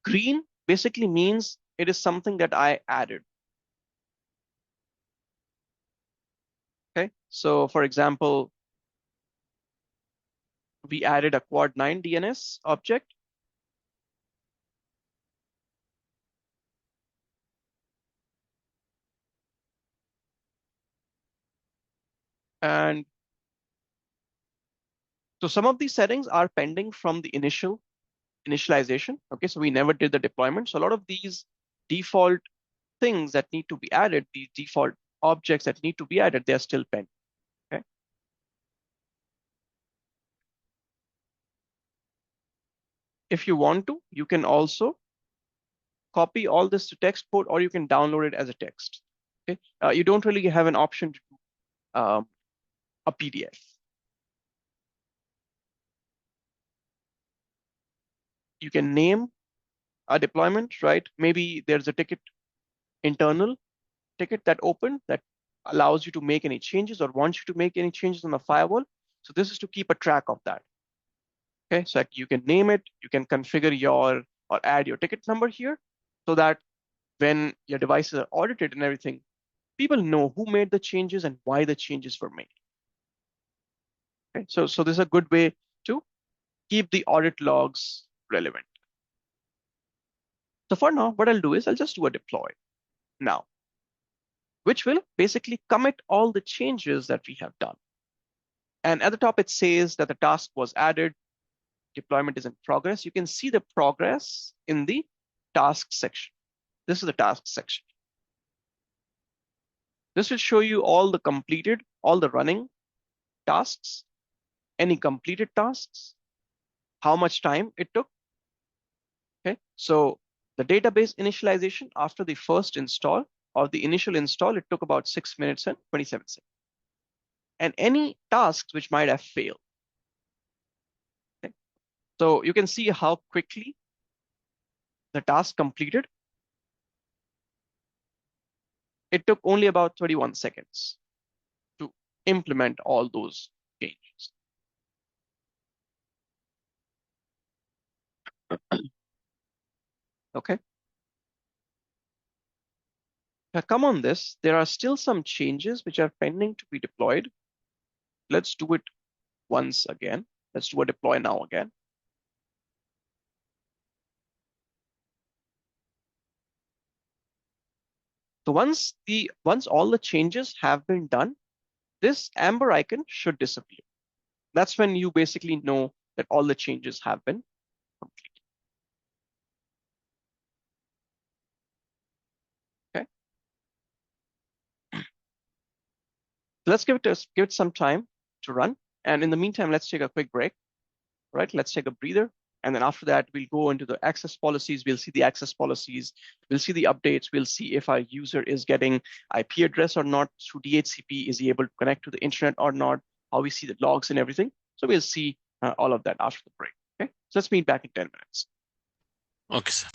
green basically means it is something that I added. Okay, so for example, we added a quad 9 DNS object. And so some of these settings are pending from the initialization. Okay, so we never did the deployment. So a lot of these default things that need to be added, the default objects that need to be added, they're still pending. Okay. If you want to, you can also copy all this to text port or you can download it as a text. Okay, you don't really have an option to do a PDF. You can name a deployment, right? Maybe there's a internal ticket that opened that allows you to make any changes or wants you to make any changes on the firewall. So this is to keep a track of that. Okay, so you can name it, you can configure or add your ticket number here so that when your devices are audited and everything, people know who made the changes and why the changes were made. Okay, so this is a good way to keep the audit logs relevant. So for now, what I'll do is I'll just do a deploy now, which will basically commit all the changes that we have done. And at the top, it says that the task was added, deployment is in progress. You can see the progress in the task section. This is the task section. This will show you all the running tasks, any completed tasks, how much time it took. Okay, so the database initialization after the first install or the initial install, it took about 6 minutes and 27 seconds. And any tasks which might have failed. Okay, so you can see how quickly the task completed. It took only about 31 seconds to implement all those changes. Okay. Now come on this, there are still some changes which are pending to be deployed. Let's do it once again. Let's do a deploy now again. So once all the changes have been done, this amber icon should disappear. That's when you basically know that all the changes have been complete. Okay. Let's give it some time to run. And in the meantime, let's take a quick break. Right? Let's take a breather. And then after that, we'll go into the access policies. We'll see the access policies. We'll see the updates. We'll see if our user is getting IP address or not through DHCP. Is he able to connect to the internet or not? How we see the logs and everything. So we'll see all of that after the break. Okay. So let's meet back in 10 minutes. Okay, sir.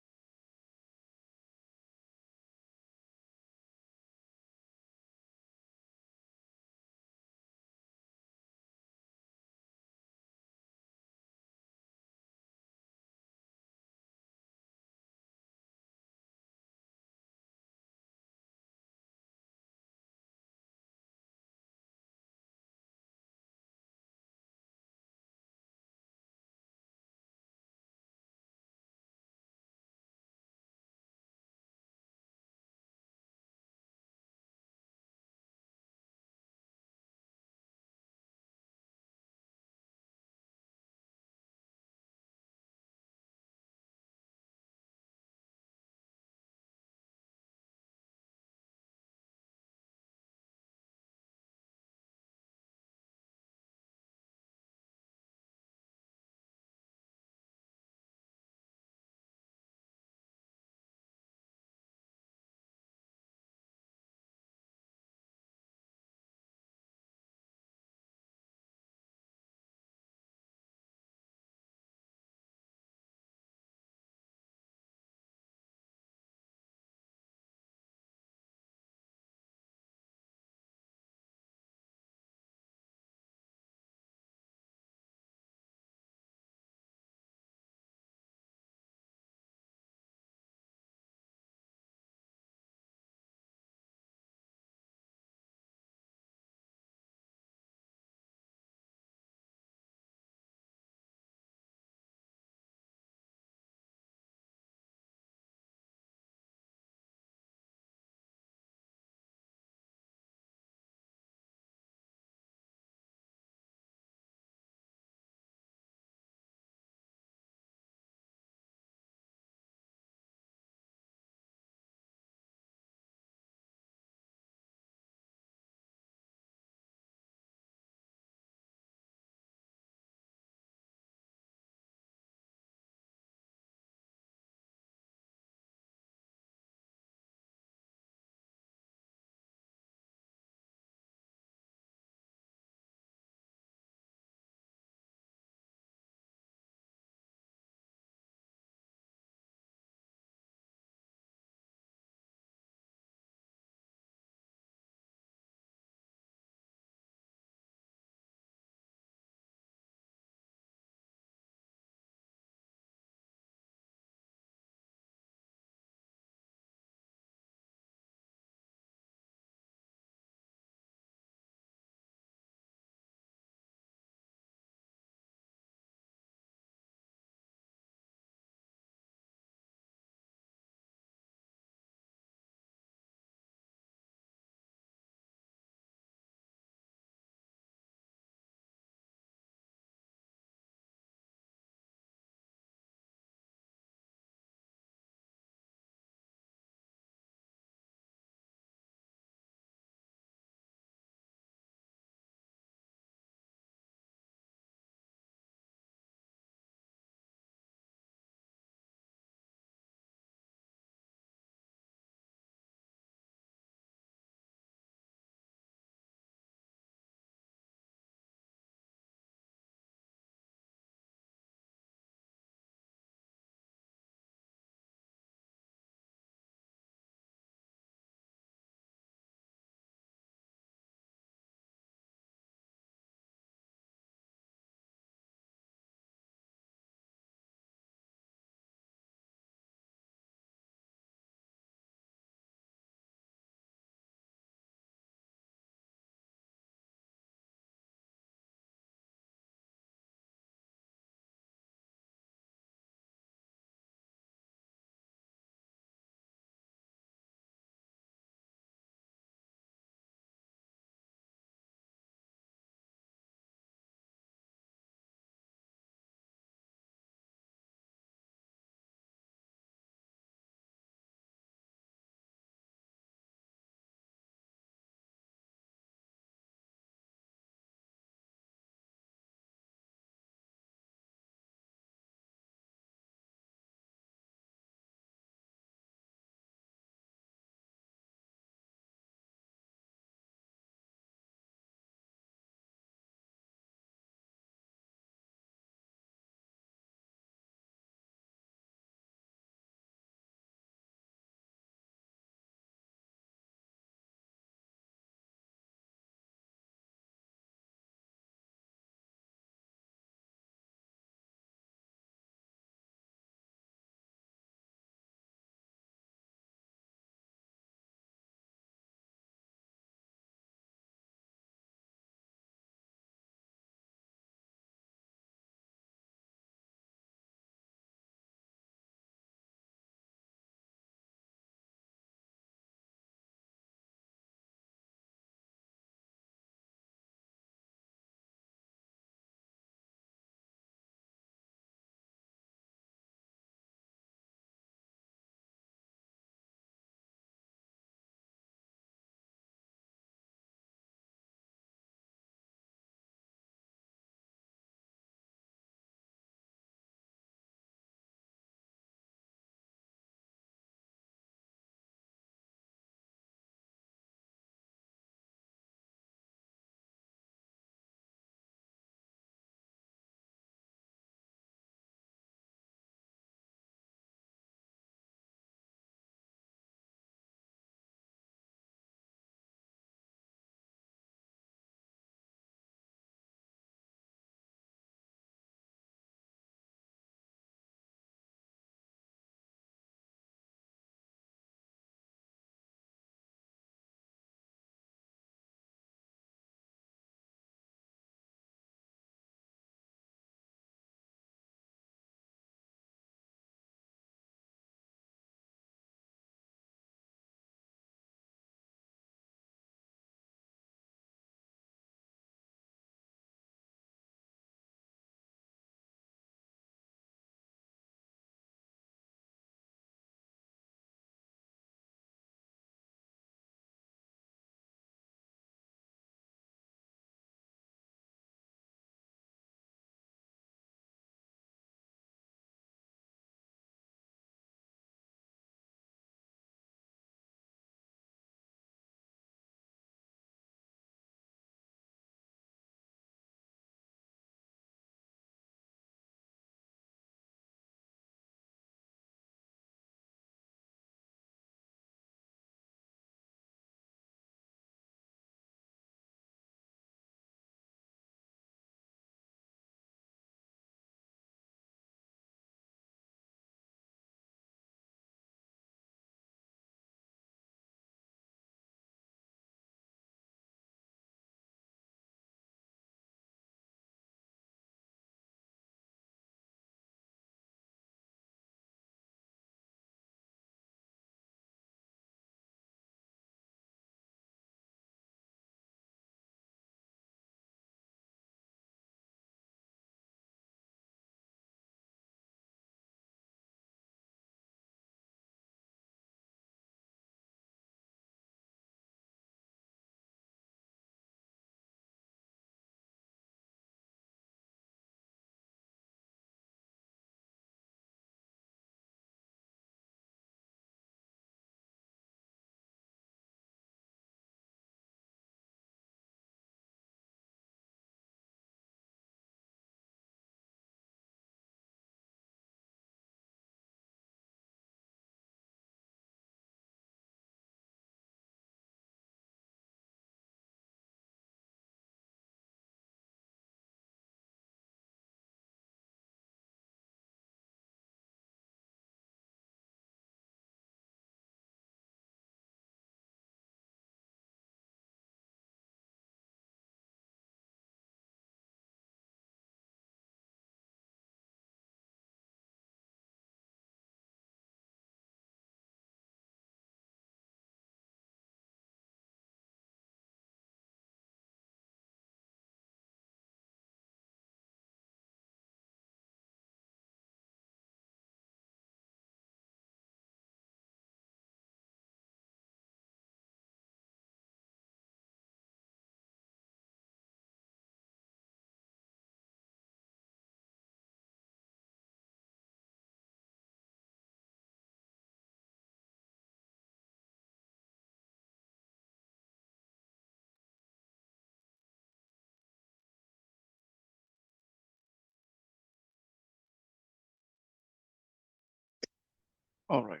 All right.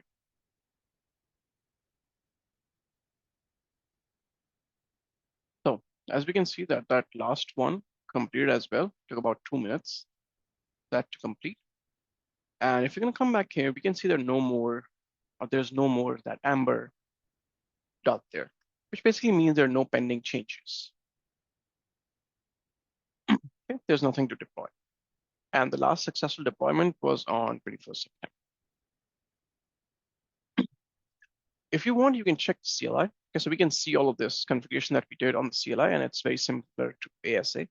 So as we can see that last one completed as well, took about 2 minutes that to complete. And if you're gonna come back here, we can see there's no more that amber dot there, which basically means there are no pending changes. Okay, there's nothing to deploy. And the last successful deployment was on 21st September. If you want, you can check the CLI. Okay, so we can see all of this configuration that we did on the CLI, and it's very similar to ASA.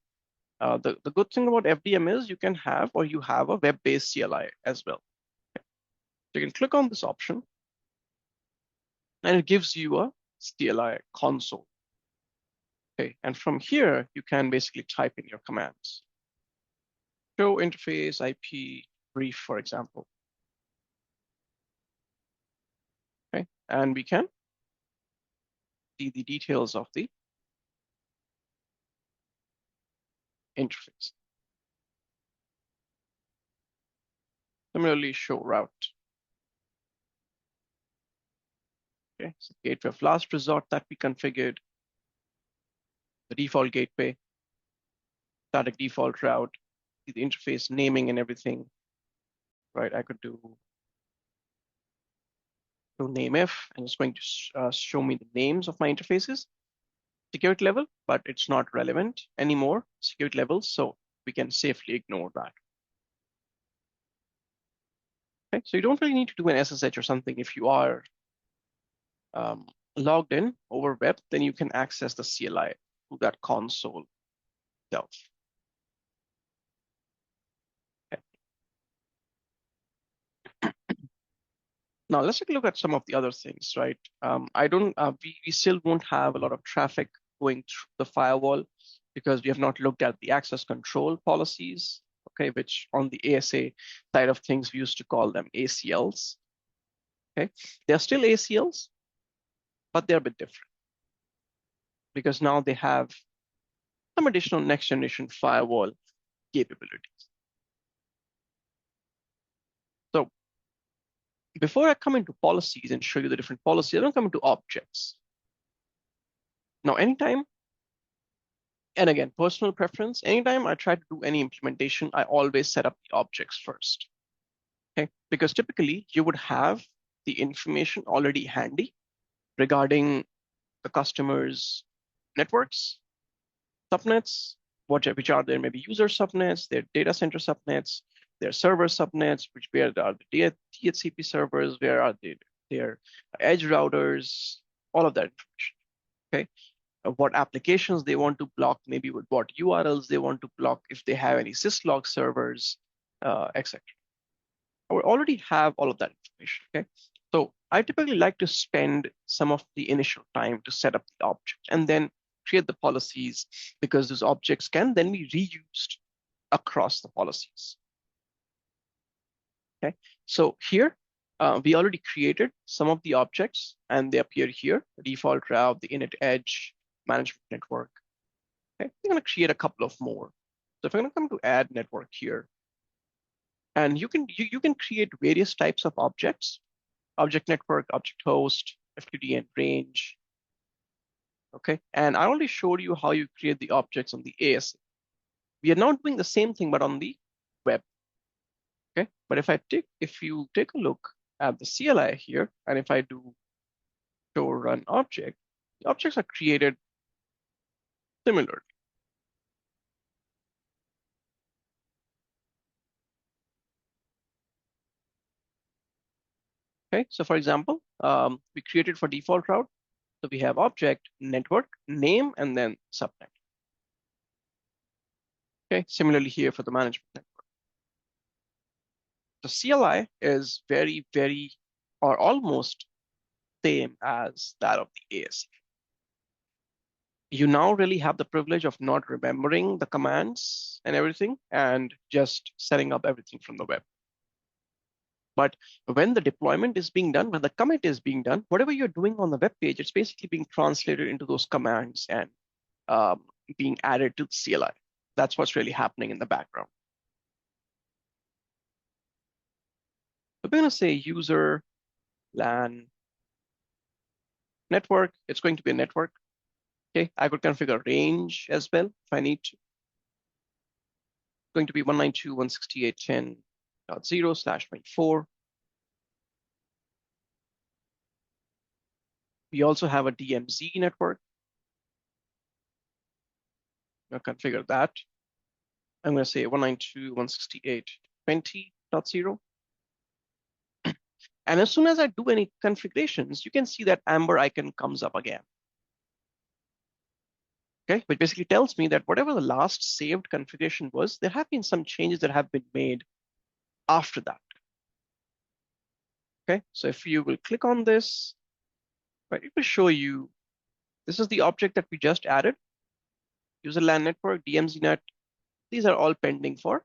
The good thing about FDM is you have a web-based CLI as well. Okay. So you can click on this option, and it gives you a CLI console. Okay, and from here, you can basically type in your commands. Show interface, IP, brief, for example. Okay, and we can see the details of the interface. Similarly, show route. Okay, so gateway of last resort that we configured, the default gateway, static default route, the interface naming and everything, right? I could do name if, and it's going to show me the names of my interfaces, security level, but it's not relevant anymore, security levels, so we can safely ignore that. Okay, so you don't really need to do an SSH or something. If you are logged in over web, then you can access the CLI through that console itself. Okay. Now let's take a look at some of the other things, right? We still won't have a lot of traffic going through the firewall because we have not looked at the access control policies, okay, which on the ASA side of things, we used to call them ACLs. Okay, they're still ACLs, but they're a bit different because now they have some additional next generation firewall capabilities. So before I come into policies and show you the different policies, I don't come into objects. Now, anytime, and again, personal preference, anytime I try to do any implementation, I always set up the objects first. Okay, because typically you would have the information already handy regarding the customer's networks, subnets, which are there, maybe user subnets, their data center subnets, their server subnets, where are the DHCP servers, where are their edge routers, all of that information. Okay, what applications they want to block, maybe with what URLs they want to block, if they have any syslog servers, etc. I would already have all of that information. Okay, so I typically like to spend some of the initial time to set up the object and then create the policies, because those objects can then be reused across the policies. Okay, so here we already created some of the objects and they appear here: the default route, the init edge, management network. Okay, I'm going to create a couple of more. So if I'm going to come to add network here, and you can create various types of objects: object network, object host, FQD and range. Okay, and I already showed you how you create the objects on the ASA. We are now doing the same thing, but on the web. Okay, but if you take a look at the CLI here, and if I do show run object, the objects are created similarly. Okay, so for example, we created for default route. So we have object, network, name, and then subnet. Okay, similarly here for the management network. The CLI is very, very, or almost same as that of the ASA. You now really have the privilege of not remembering the commands and everything and just setting up everything from the web. But when the deployment is being done, when the commit is being done, whatever you're doing on the web page, it's basically being translated into those commands and being added to the CLI. That's what's really happening in the background. So we're going to say user LAN network. It's going to be a network. Okay, I could configure range as well if I need to. It's going to be 192.168.10.0/24. We also have a DMZ network. I'll configure that. I'm going to say 192.168.20.0. And as soon as I do any configurations, you can see that amber icon comes up again. Okay, which basically tells me that whatever the last saved configuration was, there have been some changes that have been made after that. Okay, so if you will click on this, right, it will show you this is the object that we just added. User LAN network, DMZNet. These are all pending for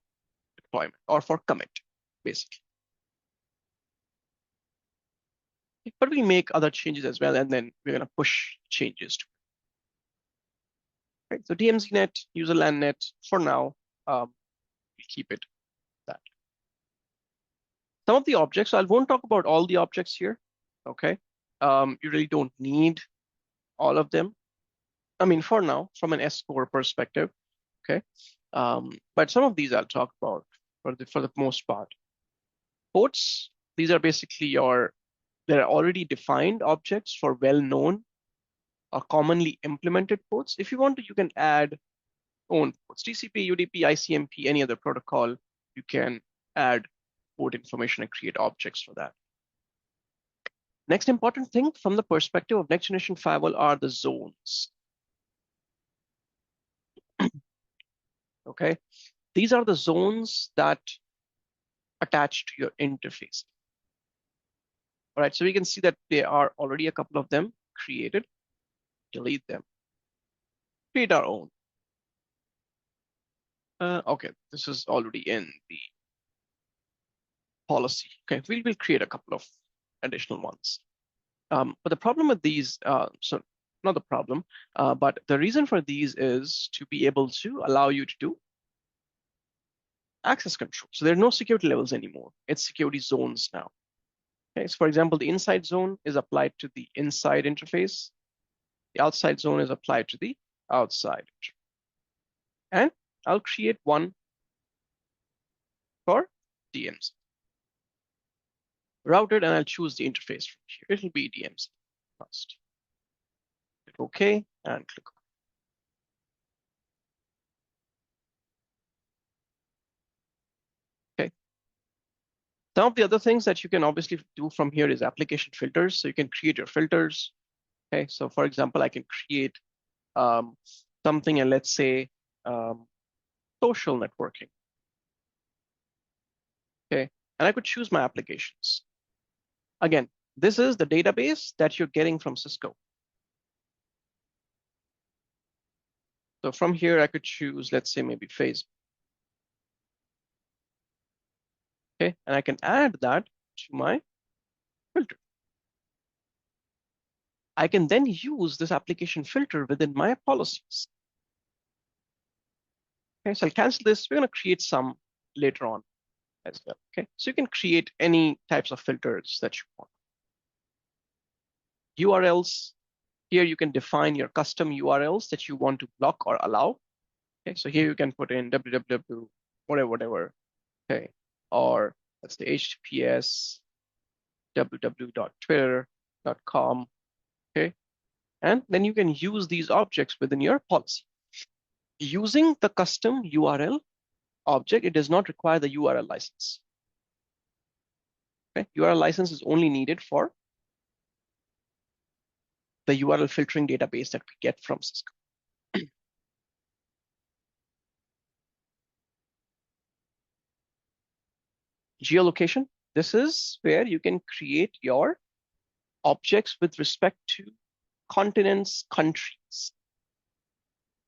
deployment or for commit, basically. But we make other changes as well, and then we're going to push changes to it. Okay, so DMZNet, user LAN net, for now, we'll keep it that. Some of the objects, so I won't talk about all the objects here, okay? You really don't need all of them. I mean, for now, from an S4 perspective, okay? But some of these I'll talk about for the most part. Ports, these are basically they're already defined objects for well-known or commonly implemented ports. If you want to, you can add own ports. TCP, UDP, ICMP, any other protocol, you can add port information and create objects for that. Next important thing from the perspective of next generation firewall are the zones. Okay, these are the zones that attach to your interface. All right, so we can see that there are already a couple of them created. Delete them. Create our own. Okay, this is already in the policy. Okay, we will create a couple of additional ones. But the problem with these, so not the problem, but the reason for these is to be able to allow you to do access control. So there are no security levels anymore. It's security zones now. Okay, so for example, the inside zone is applied to the inside interface. The outside zone is applied to the outside. And I'll create one for DMZ. Routed, and I'll choose the interface from here. It'll be DMZ first. Click OK and click OK. Okay. Some of the other things that you can obviously do from here is application filters. So you can create your filters. Okay, so for example, I can create something, and let's say social networking. Okay, and I could choose my applications. Again, this is the database that you're getting from Cisco. So from here, I could choose, let's say maybe Facebook. Okay, and I can add that to my filter. I can then use this application filter within my policies. Okay, so I'll cancel this. We're going to create some later on as well. Okay, so you can create any types of filters that you want. URLs, here you can define your custom URLs that you want to block or allow. Okay, so here you can put in www, whatever. Okay, or let's say HTTPS, www.twitter.com. Okay, and then you can use these objects within your policy. Using the custom URL object, it does not require the URL license. Okay, URL license is only needed for the URL filtering database that we get from Cisco. Geolocation, this is where you can create your objects with respect to continents, countries.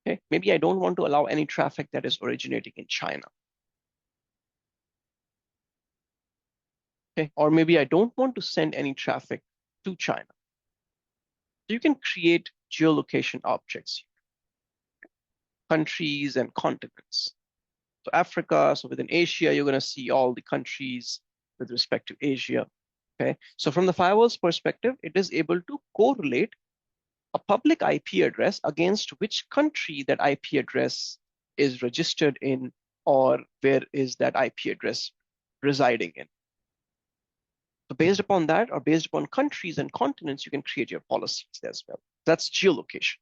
Okay, maybe I don't want to allow any traffic that is originating in China. Okay, or maybe I don't want to send any traffic to China. So you can create geolocation objects here. Countries and continents. So Africa, so within Asia, you're going to see all the countries with respect to Asia. Okay, so from the firewall's perspective, it is able to correlate a public IP address against which country that IP address is registered in, or where is that IP address residing in. So based upon that, or based upon countries and continents, you can create your policies as well. That's geolocation.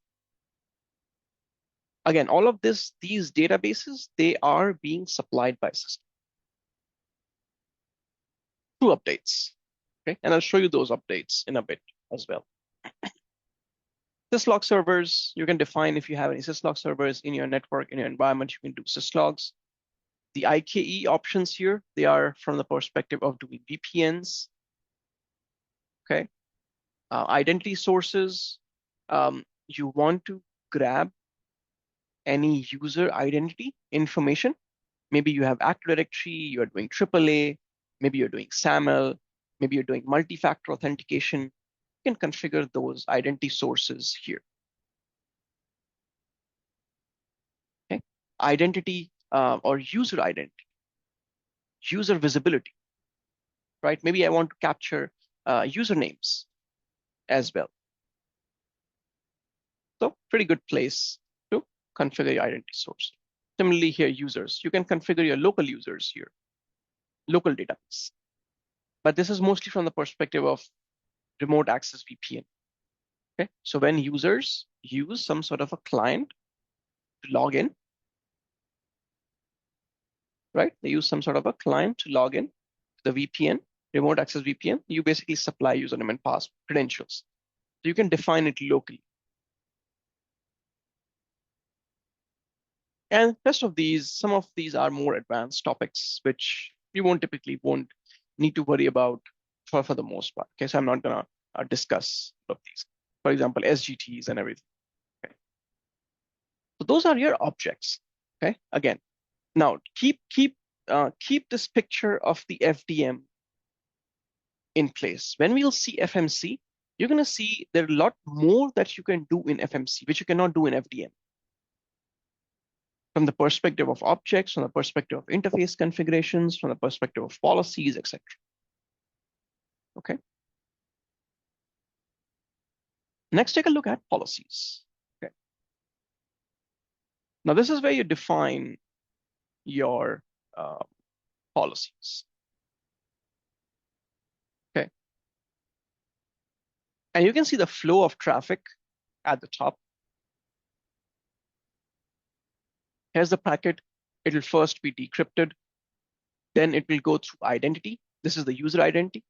Again, all of these databases, they are being supplied by Cisco through updates. Okay, and I'll show you those updates in a bit as well. Syslog servers, you can define if you have any syslog servers in your network, in your environment, you can do syslogs. The IKE options here, they are from the perspective of doing VPNs. Okay, identity sources, you want to grab any user identity information. Maybe you have Active Directory, you're doing AAA, maybe you're doing SAML, maybe you're doing multi-factor authentication. You can configure those identity sources here. Okay, identity or user identity, user visibility, right? Maybe I want to capture usernames as well. So pretty good place to configure your identity source. Similarly here, users, you can configure your local users here, local database. But this is mostly from the perspective of remote access VPN. Okay, so when users use some sort of a client to log in, right? They use some sort of a client to log in to the VPN, remote access VPN. You basically supply username and password credentials. So you can define it locally. And rest of these, some of these are more advanced topics, which you typically won't need to worry about for the most part. Okay, so I'm not gonna discuss all of these. For example, SGTs and everything. Okay. So those are your objects. Okay, again, now keep this picture of the FDM in place. When we'll see FMC, you're gonna see there are a lot more that you can do in FMC, which you cannot do in FDM. From the perspective of objects, from the perspective of interface configurations, from the perspective of policies, etc. Okay. Next, take a look at policies. Okay. Now, this is where you define your policies. Okay. And you can see the flow of traffic at the top. Here's the packet. It will first be decrypted. Then it will go through identity. This is the user identity.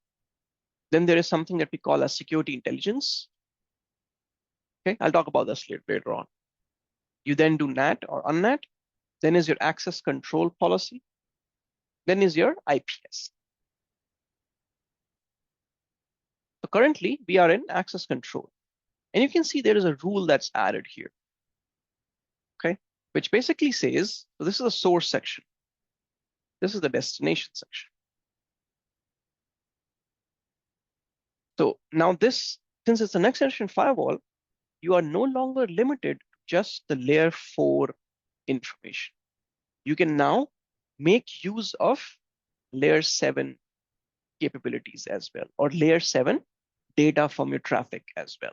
Then there is something that we call as security intelligence. Okay, I'll talk about this later on. You then do NAT or UNNAT. Then is your access control policy. Then is your IPS. So currently we are in access control. And you can see there is a rule that's added here. Okay, which basically says, so this is the source section. This is the destination section. So now this, since it's a next generation firewall, you are no longer limited to just the layer 4 information. You can now make use of layer 7 capabilities as well, or layer 7 data from your traffic as well.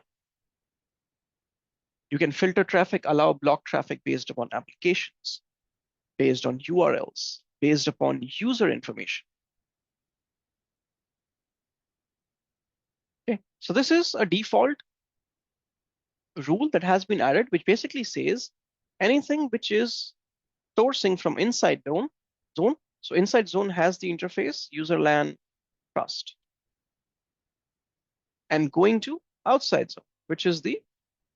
You can filter traffic, allow block traffic based upon applications, based on URLs, based upon user information. Okay, so this is a default rule that has been added, which basically says anything which is sourcing from inside zone. So inside zone has the interface, user LAN, trust, and going to outside zone, which is the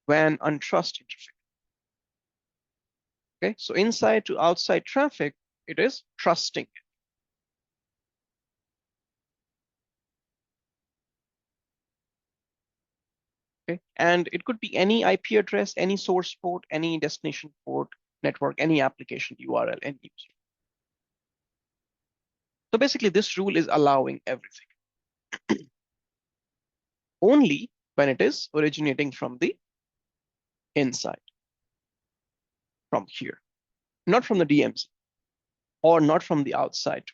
WAN untrust interface. Okay, so inside to outside traffic, it is trusting. Okay, and it could be any IP address, any source port, any destination port, network, any application URL, any user. So basically, this rule is allowing everything. Only when it is originating from the inside, from here, not from the DMZ, or not from the outside,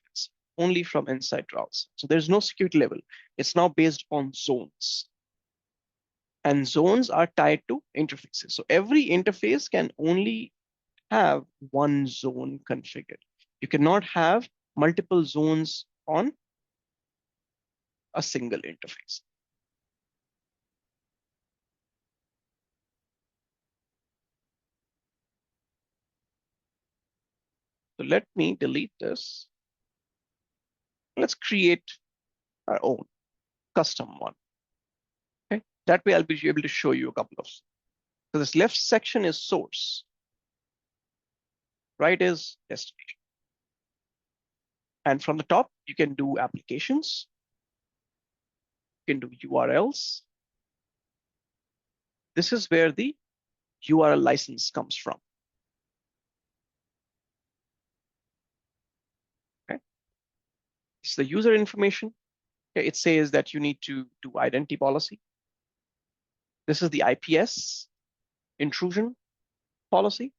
only from inside routes. So there's no security level. It's now based on zones. And zones are tied to interfaces. So every interface can only have one zone configured. You cannot have multiple zones on a single interface. So let me delete this. Let's create our own custom one. Okay, that way I'll be able to show you a couple of. So this left section is source, right is destination. And from the top, you can do applications, you can do URLs. This is where the URL license comes from. Okay, it's the user information. Okay, it says that you need to do identity policy. This is the IPS intrusion policy.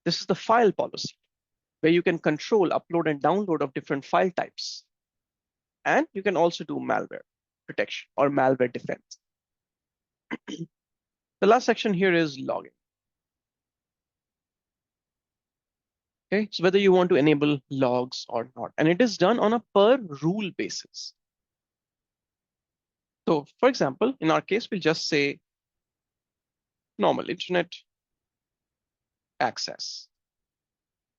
This is the file policy, where you can control upload and download of different file types. And you can also do malware protection or malware defense. The last section here is login. Okay, so whether you want to enable logs or not, and it is done on a per rule basis. So for example, in our case, we'll just say normal internet access.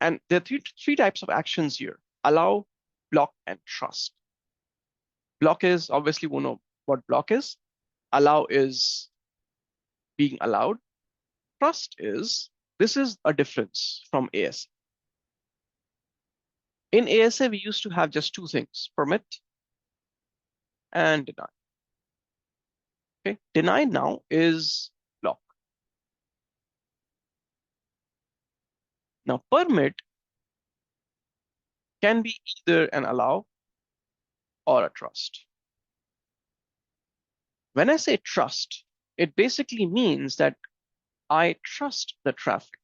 And there are three types of actions here: allow, block, and trust. Block is obviously we know what block is. Allow is being allowed. Trust is, this is a difference from ASA. In ASA, we used to have just two things: permit and deny. Okay, deny now is block. Now permit can be either an allow or a trust. When I say trust, it basically means that I trust the traffic.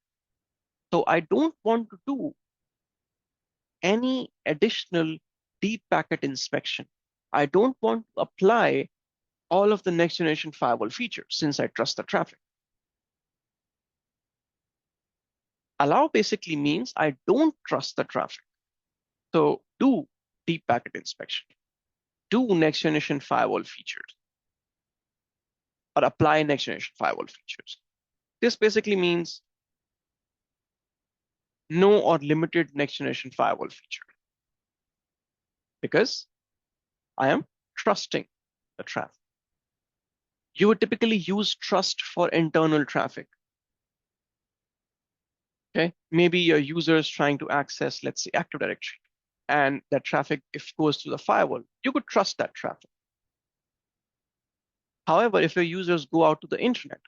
So I don't want to do any additional deep packet inspection. I don't want to apply all of the next generation firewall features since I trust the traffic. Allow basically means I don't trust the traffic. So do deep packet inspection, do next generation firewall features, or apply next generation firewall features. This basically means no or limited next generation firewall feature, because I am trusting the traffic. You would typically use trust for internal traffic. Okay, maybe your user is trying to access, let's say, Active Directory, and that traffic, if it goes through the firewall, you could trust that traffic. However, if your users go out to the internet,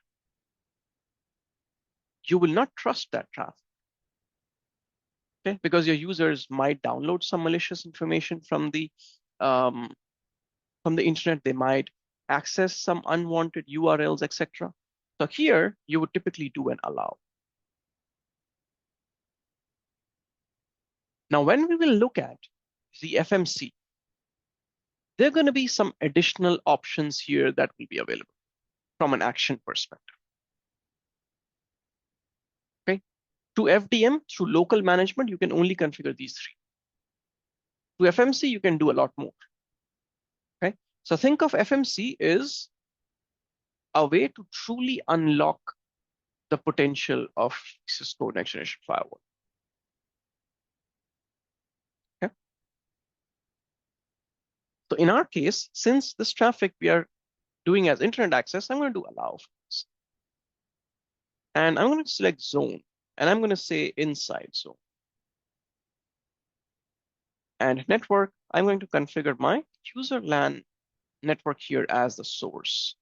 you will not trust that traffic. Okay, because your users might download some malicious information from the internet. They might access some unwanted URLs, etc. So here you would typically do an allow. Now, when we will look at the FMC, there are going to be some additional options here that will be available from an action perspective. Okay, to FDM, through local management, you can only configure these three. To FMC, you can do a lot more. Okay, so think of FMC as a way to truly unlock the potential of Cisco Next Generation Firewall. Okay. So in our case, since this traffic we are doing as internet access, I'm going to do allow first. And I'm going to select zone, and I'm going to say inside zone. And network, I'm going to configure my user LAN network here as the source.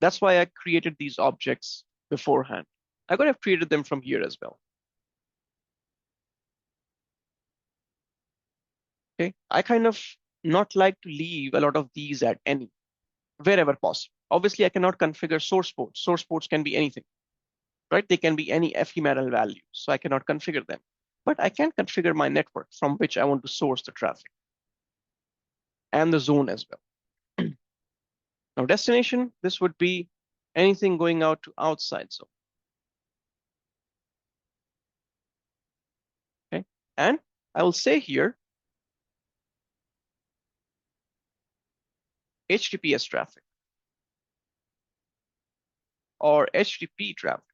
That's why I created these objects beforehand. I could have created them from here as well. Okay, I kind of not like to leave a lot of these at any, wherever possible. Obviously, I cannot configure source ports. Source ports can be anything, right? They can be any ephemeral value, so I cannot configure them. But I can configure my network from which I want to source the traffic. and the zone as well. Now, destination, this would be anything going out to outside zone. Okay, and I will say here HTTPS traffic or HTTP traffic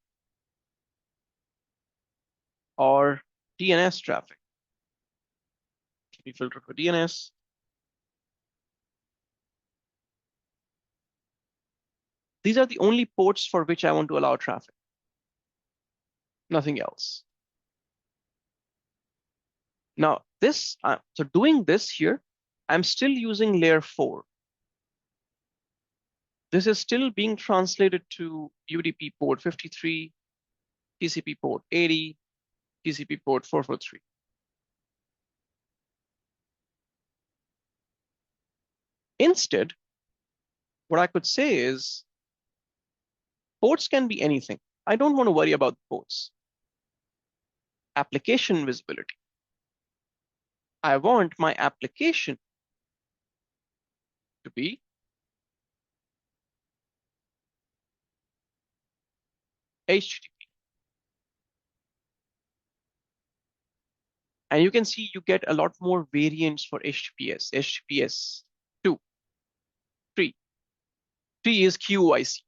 or DNS traffic. Let me filter for DNS. These are the only ports for which I want to allow traffic, nothing else. Now, so doing this here, I'm still using layer 4. This is still being translated to UDP port 53, TCP port 80, TCP port 443. Instead, what I could say is ports can be anything. I don't want to worry about ports. Application visibility. I want my application to be HTTP. And you can see you get a lot more variants for HTTPS. HTTPS 2, 3. 3 is QoIC.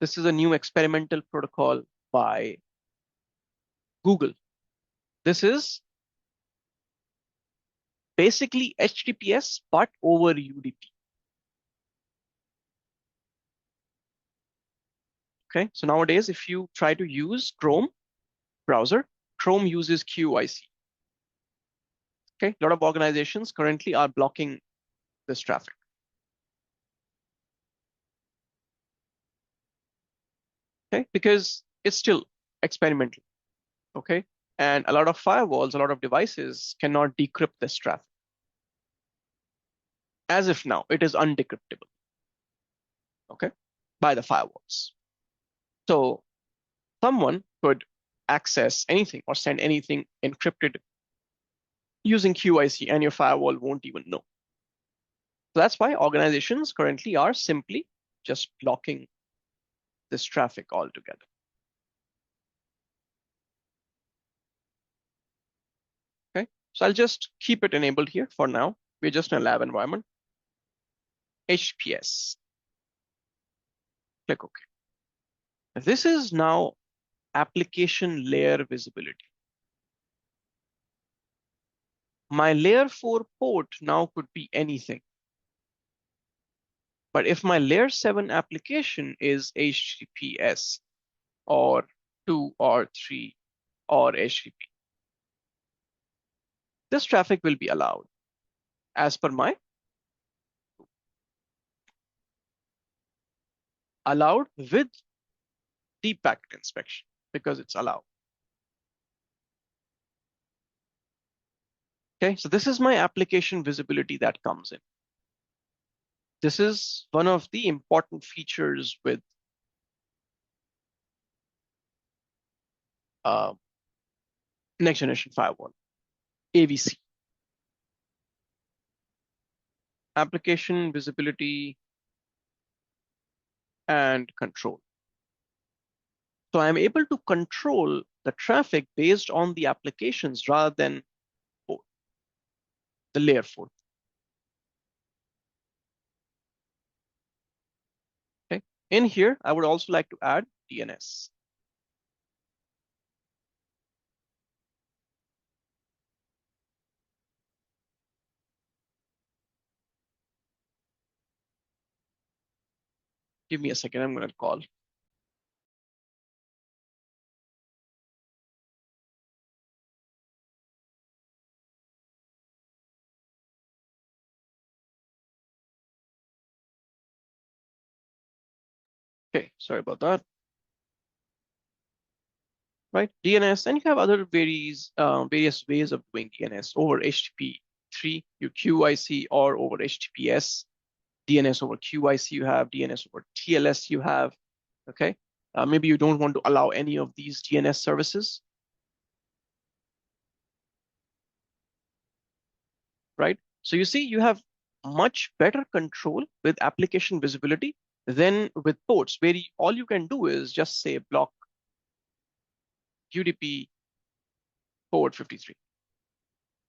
This is a new experimental protocol by Google. This is basically HTTPS, but over UDP. Okay, so nowadays, if you try to use Chrome browser, Chrome uses QoIC. Okay, a lot of organizations currently are blocking this traffic. Okay, because it's still experimental. Okay, and a lot of firewalls, a lot of devices cannot decrypt this traffic. As if now it is undecryptable. Okay, by the firewalls. So someone could access anything or send anything encrypted using QoIC, and your firewall won't even know. So that's why organizations currently are simply just blocking this traffic altogether. Okay, so I'll just keep it enabled here for now. We're just in a lab environment. HTTPS. Click OK. This is now application layer visibility. My layer 4 port now could be anything. But if my layer 7 application is HTTPS or 2 or 3 or HTTP, this traffic will be allowed as per my allowed with deep packet inspection because it's allowed. Okay, so this is my application visibility that comes in. This is one of the important features with next generation firewall, AVC. Application visibility and control. So I'm able to control the traffic based on the applications rather than the layer 4. Okay. In here, I would also like to add DNS. Give me a second, I'm going to call. Okay, sorry about that. Right, DNS, and you have other various ways of doing DNS over HTTP3, you QoIC, or over HTTPS. DNS over QoIC you have, DNS over TLS you have. Okay, maybe you don't want to allow any of these DNS services. right? So you see, you have much better control with application visibility than with ports, where all you can do is just say block UDP port 53.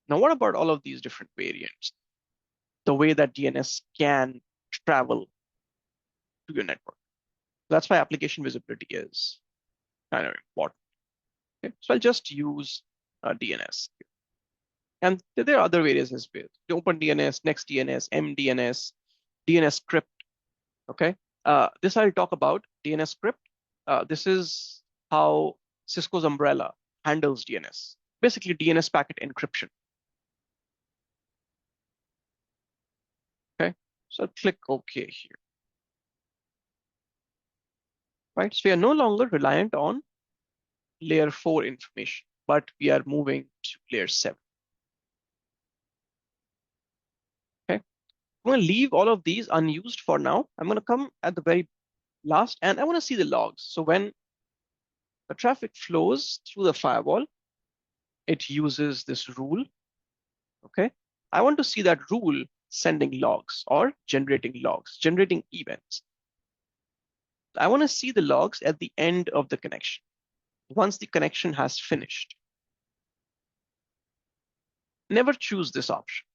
Now, what about all of these different variants? The way that DNS can travel to your network. That's why application visibility is kind of important. Okay? So I'll just use DNS. And there are other various as well. OpenDNS, NextDNS, MDNS, DNS script. Okay. This I'll talk about DNS script. This is how Cisco's umbrella handles DNS. Basically, DNS packet encryption. Okay. So I'll click OK here. Right. So we are no longer reliant on layer 4 information, but we are moving to layer 7. Okay. I'm going to leave all of these unused for now. I'm going to come at the very last, and I want to see the logs. So when the traffic flows through the firewall, it uses this rule. Okay. I want to see that rule sending logs or generating logs, generating events. I want to see the logs at the end of the connection, once the connection has finished. Never choose this option.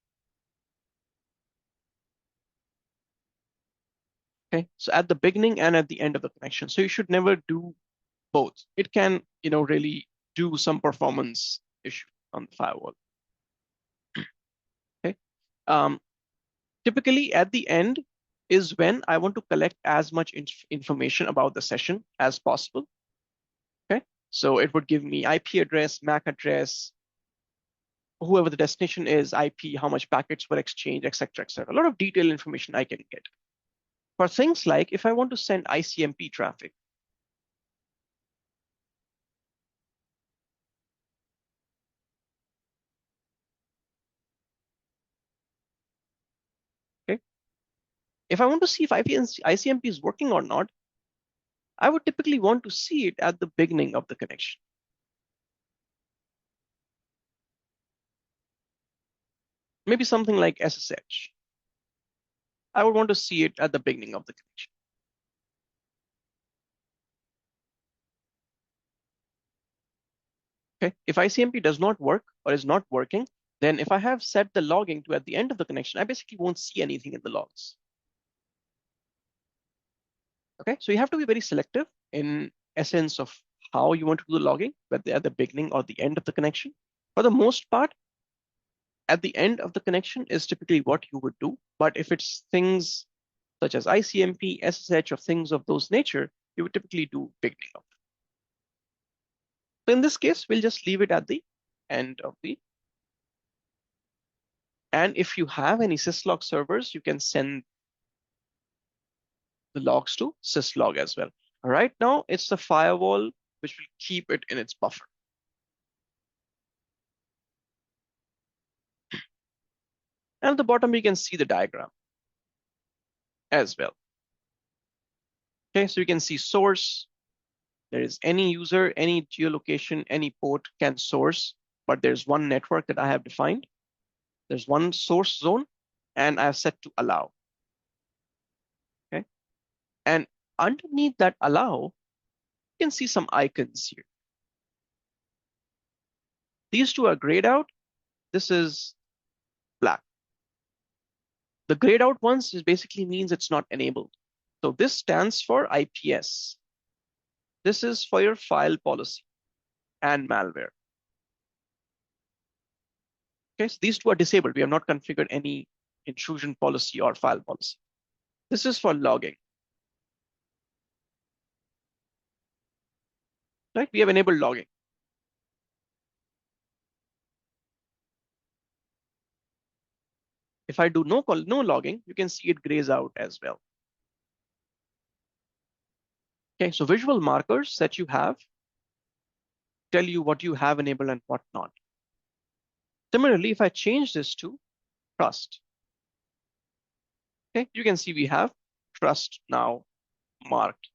Okay, so at the beginning and at the end of the connection. So you should never do both. It can, really do some performance issue on the firewall. Okay. Typically at the end is when I want to collect as much information about the session as possible. Okay, so it would give me IP address, MAC address, whoever the destination is, IP, how much packets were exchanged, etc., etc. A lot of detailed information I can get. For things like if I want to send ICMP traffic, okay, if I want to see if ICMP is working or not, I would typically want to see it at the beginning of the connection. Maybe something like SSH. I would want to see it at the beginning of the connection. Okay, if ICMP does not work or is not working, then if I have set the logging to at the end of the connection, I basically won't see anything in the logs. Okay, so you have to be very selective in essence of how you want to do the logging, whether at the beginning or the end of the connection. For the most part, at the end of the connection is typically what you would do. But if it's things such as ICMP, SSH, or things of those nature, you would typically do beginning of. So in this case, we'll just leave it at the end of the. And if you have any syslog servers, you can send the logs to syslog as well. Right now, it's the firewall which will keep it in its buffer. And at the bottom, you can see the diagram as well. Okay, so you can see source. There is any user, any geolocation, any port can source, but there's one network that I have defined. There's one source zone, and I have set to allow. Okay, and underneath that allow, you can see some icons here. These two are grayed out. This is black. The grayed out ones is basically means it's not enabled. So this stands for IPS. This is for your file policy and malware. Okay, so these two are disabled. We have not configured any intrusion policy or file policy. This is for logging. Right? We have enabled logging. If I do no logging, you can see it grays out as well. Okay, so visual markers that you have tell you what you have enabled and what not. Similarly, if I change this to trust, okay, you can see we have trust now marked.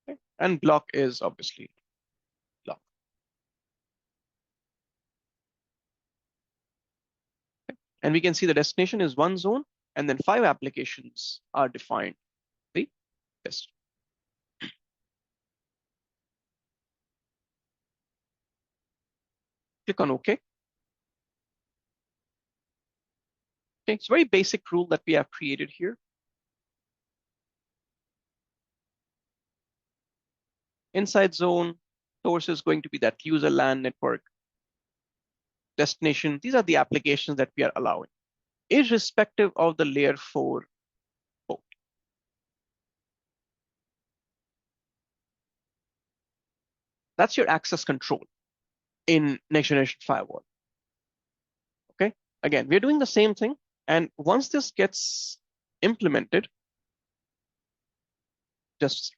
Okay? And block is obviously block. And we can see the destination is one zone, and then 5 applications are defined. The test. Click on OK. Okay, it's a very basic rule that we have created here. Inside zone, source is going to be that user LAN network. Destination, these are the applications that we are allowing, irrespective of the layer 4 port. That's your access control in next generation firewall. Okay, again, we're doing the same thing. And once this gets implemented, just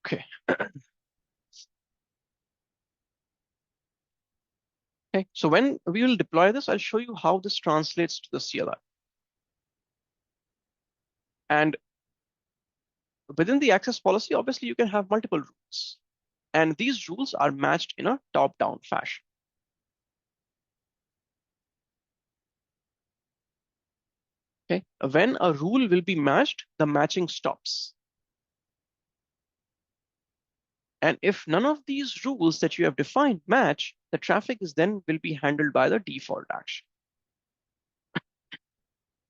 okay. Okay, so when we will deploy this, I'll show you how this translates to the CLI. And within the access policy, obviously, you can have multiple rules. And these rules are matched in a top-down fashion. Okay, when a rule will be matched, the matching stops. And if none of these rules that you have defined match, the traffic is then will be handled by the default action.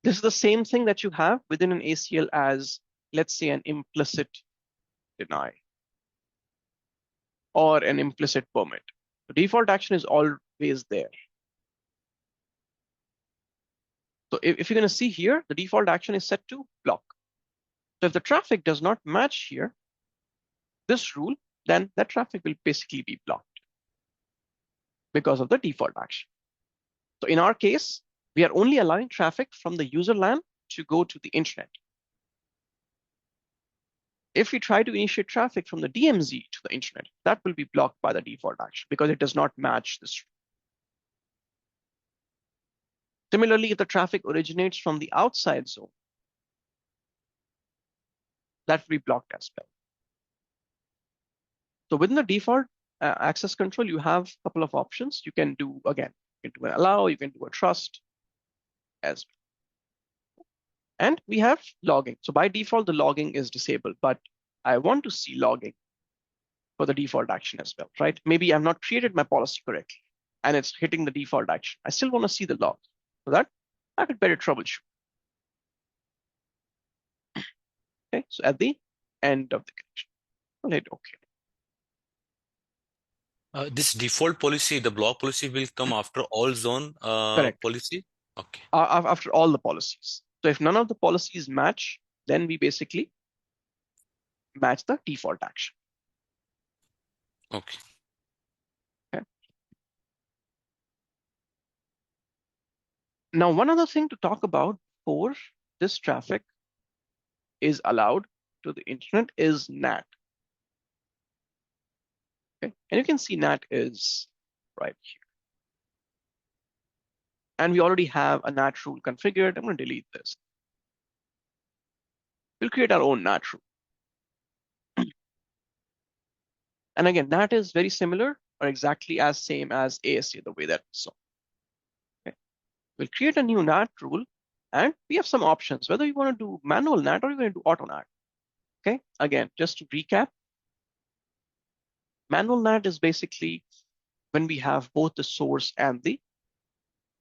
This is the same thing that you have within an ACL as, let's say, an implicit deny or an implicit permit. The default action is always there. So if you're going to see here, the default action is set to block. So if the traffic does not match here, this rule, then that traffic will basically be blocked because of the default action. So in our case, we are only allowing traffic from the user LAN to go to the internet. If we try to initiate traffic from the DMZ to the internet, that will be blocked by the default action because it does not match this. Similarly, if the traffic originates from the outside zone, that will be blocked as well. So within the default access control, you have a couple of options. You can do, again, you can do an allow, you can do a trust as well. And we have logging. So by default, the logging is disabled, but I want to see logging for the default action as well, right? Maybe I've not created my policy correctly and it's hitting the default action. I still want to see the log so that I could better troubleshoot. Okay, so at the end of the connection, I'll hit OK. This default policy, the block policy will come after all zone policy? Okay. After all the policies. So if none of the policies match, then we basically match the default action. Okay. Okay. Now, one other thing to talk about for this traffic is allowed to the internet is NAT. Okay, and you can see NAT is right here. And we already have a NAT rule configured. I'm going to delete this. We'll create our own NAT rule. And again, NAT is very similar or exactly as same as ASA, the way that we saw. Okay. We'll create a new NAT rule, and we have some options, whether you want to do manual NAT or you want to do auto NAT. Okay, again, just to recap, manual NAT is basically when we have both the source and the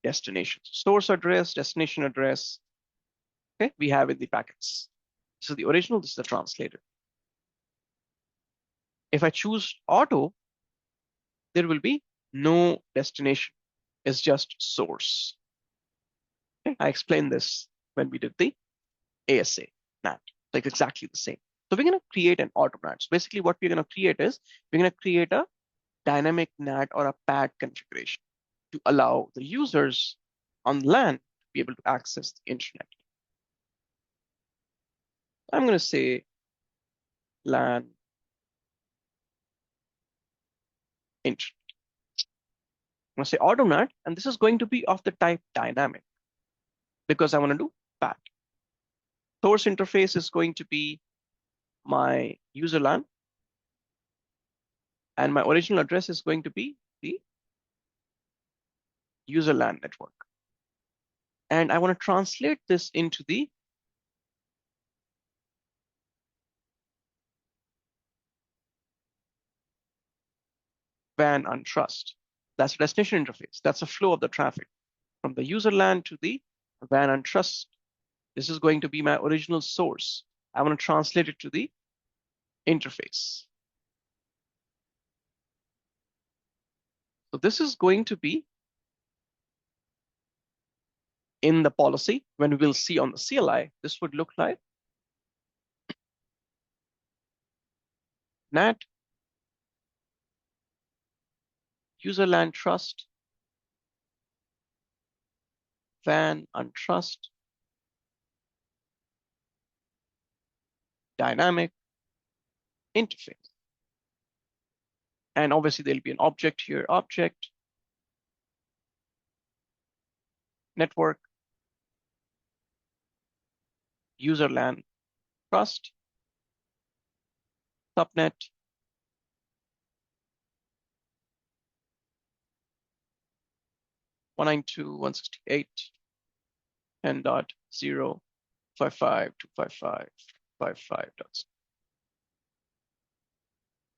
destination. Source address, destination address, okay, we have in the packets. This is the original, this is the translated. If I choose auto, there will be no destination. It's just source. Okay? I explained this when we did the ASA NAT, like exactly the same. So we're going to create an auto NAT. So basically what we're going to create is we're going to create a dynamic NAT or a PAD configuration to allow the users on LAN to be able to access the internet. I'm going to say LAN internet. I'm going to say AutoNAT, and this is going to be of the type dynamic because I want to do PAT. Source interface is going to be my user LAN, and my original address is going to be the user LAN network. And I want to translate this into the WAN untrust. That's a destination interface. That's a flow of the traffic from the user LAN to the WAN untrust. This is going to be my original source. I want to translate it to the interface. So this is going to be in the policy. When we will see on the CLI, this would look like NAT user LAN trust WAN untrust dynamic interface. And obviously there'll be an object here, object, network, user LAN trust, subnet, one 10.0.55.55.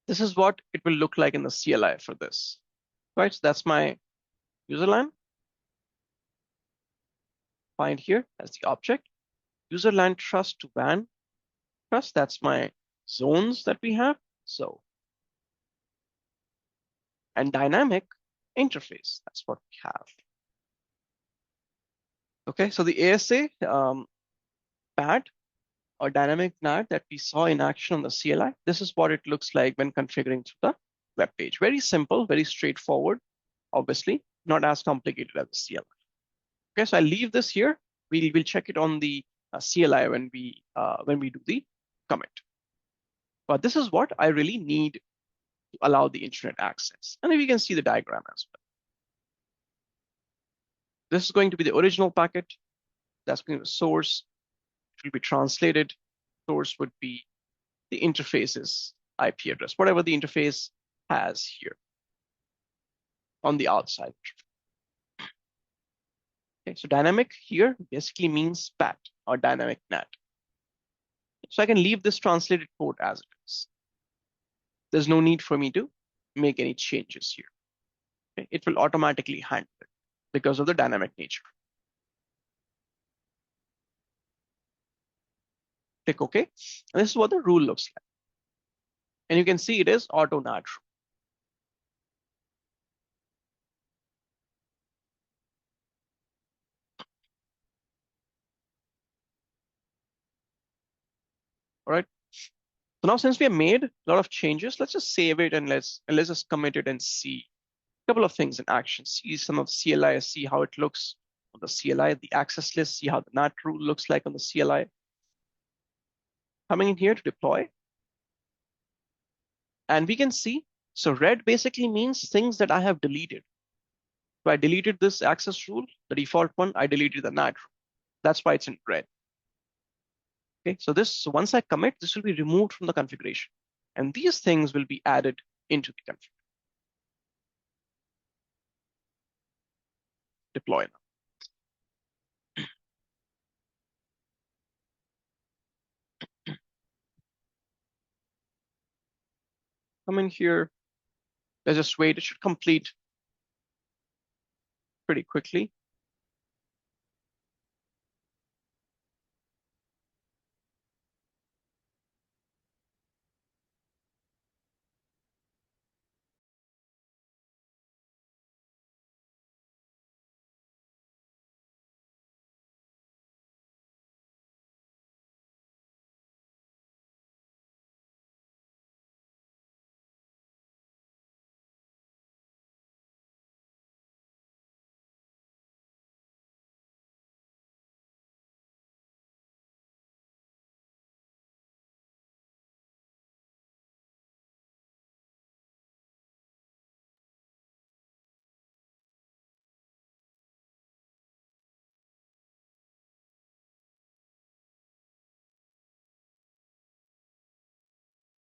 This is what it will look like in the CLI for this, right? So that's my user LAN. Find here as the object. User LAN trust to WAN trust. That's my zones that we have. So, and dynamic interface. That's what we have. Okay, so the ASA pad or dynamic NAT that we saw in action on the CLI, this is what it looks like when configuring to the web page. Very simple, very straightforward, obviously, not as complicated as the CLI. Okay, so I'll leave this here. We'll check it on the CLI when we do the commit. But this is what I really need to allow the internet access. And we can see the diagram as well. This is going to be the original packet. That's going to be the source. It will be translated. Source would be the interface's IP address, whatever the interface has here on the outside. Okay, so dynamic here basically means PAT or dynamic NAT. So I can leave this translated code as it is. There's no need for me to make any changes here. Okay, it will automatically handle it because of the dynamic nature. Click OK. And this is what the rule looks like. And you can see it is auto NAT rule. All right. So now since we have made a lot of changes, let's just save it and let's just commit it and see a couple of things in action. See some of the CLI, see how it looks on the CLI, the access list, see how the NAT rule looks like on the CLI. Coming in here to deploy. And we can see, so red basically means things that I have deleted. So I deleted this access rule, the default one, I deleted the NAT rule. That's why it's in red. Okay, so so once I commit, this will be removed from the configuration. And these things will be added into the configuration. Deploy now. Come in here. Let's just wait. It should complete pretty quickly.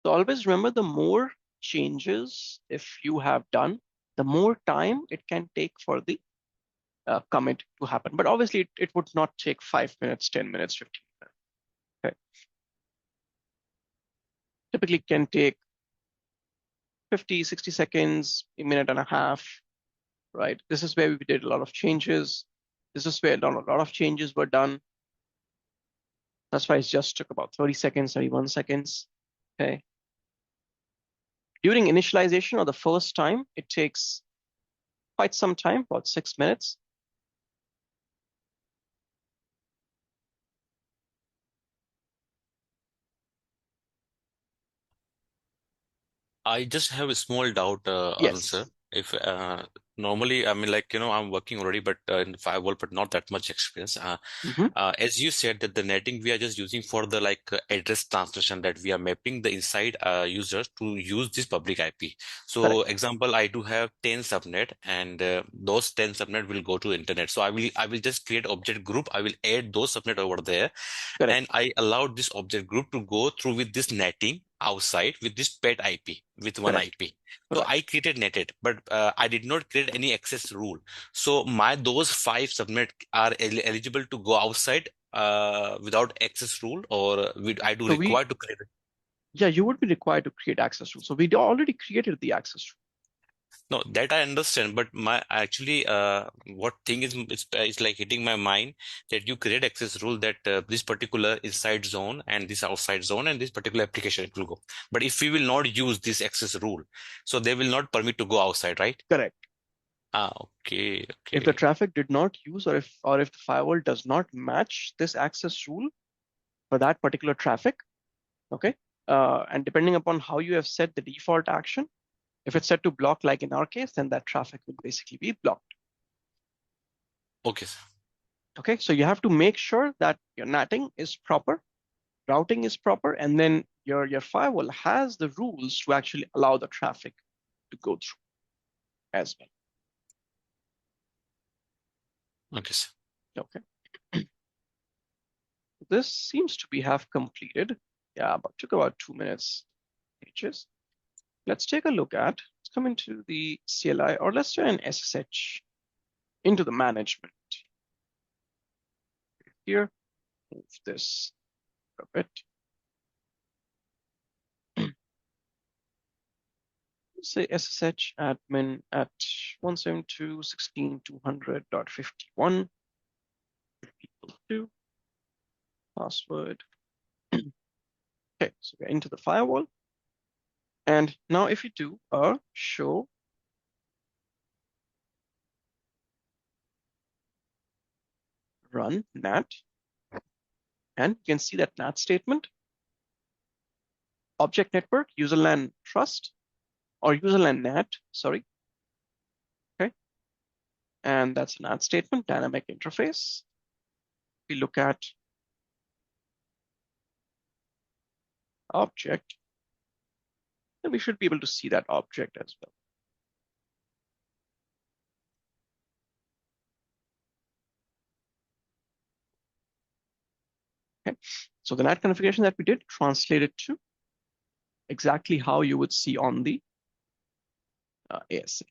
So always remember, the more changes if you have done, the more time it can take for the commit to happen. But obviously it would not take 5 minutes, 10 minutes, 15 minutes. Okay. Typically can take 50, 60 seconds, a minute and a half, right? This is where we did a lot of changes. This is where a lot of changes were done. That's why it just took about 30 seconds, 31 seconds. Okay. During initialization or the first time, it takes quite some time, about 6 minutes. I just have a small doubt, Arun Yes. sir. If normally, I mean, like, I'm working already, but in firewall, but not that much experience. Mm-hmm. As you said that the netting we are just using for the address transmission, that we are mapping the inside users to use this public IP. So Correct. example, I do have 10 subnet, and those 10 subnet will go to internet. So I will just create object group. I will add those subnet over there, Correct. and I allowed this object group to go through with this netting outside with this pet IP with one Correct. IP. So Right. I created netted, but I did not create any access rule. So those 5 subnet are eligible to go outside without access rule, or I do So require to create it? you would be required to create access rules. So we already created the access rule. No, that I understand, but my actually what thing is it's like hitting my mind that you create access rule that this particular inside zone and this outside zone and this particular application it will go. But if we will not use this access rule, so they will not permit to go outside, right? Correct. Okay, If the okay. traffic did not use, or if the firewall does not match this access rule for that particular traffic, okay, and depending upon how you have set the default action, if it's set to block, like in our case, then that traffic will basically be blocked. Okay, sir. Okay, so you have to make sure that your netting is proper, routing is proper, and then your firewall has the rules to actually allow the traffic to go through as well. Okay, sir. Okay. This seems to be half completed. Yeah, but took about 2 minutes pages. Let's take a look at, let's come into the CLI, or let's do an SSH into the management. Here, move this a bit. Say SSH admin at 172.16.200.51 equal to password. Okay, so we're into the firewall. And now if you do a show run NAT, and you can see that NAT statement, object network, user LAN trust, or user LAN NAT, sorry. Okay, and that's a NAT statement, dynamic interface. We look at object, then we should be able to see that object as well. Okay, so the NAT configuration that we did translated to exactly how you would see on the ASA.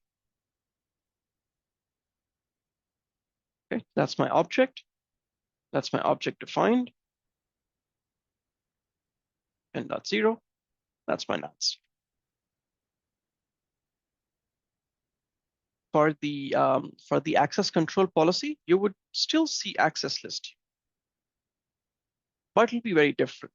Okay, that's my object. That's my object defined. And dot zero, that's my NATs. For the access control policy, you would still see access list, but it'll be very different.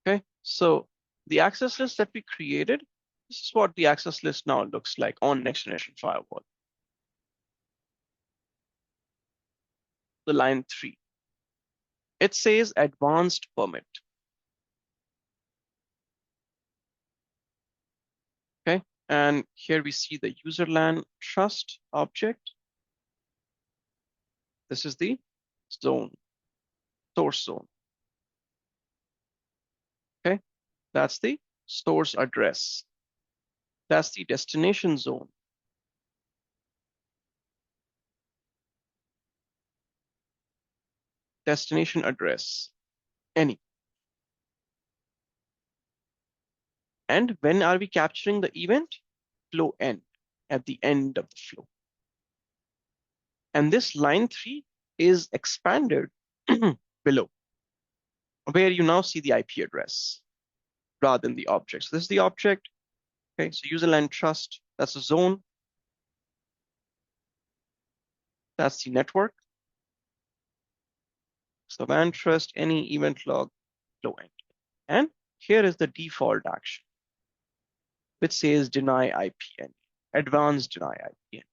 Okay, so the access list that we created, this is what the access list now looks like on next generation firewall. The line 3. It says advanced permit. Okay, and here we see the user LAN trust object. This is the zone, source zone. Okay, that's the source address. That's the destination zone. Destination address, any. And when are we capturing the event? Flow end, at the end of the flow. And this line 3 is expanded below, where you now see the IP address rather than the object. So this is the object. Okay, so user land trust, that's a zone. That's the network. So WAN trust, any event log, flow end. And here is the default action, which says deny IPN, advanced deny IPN.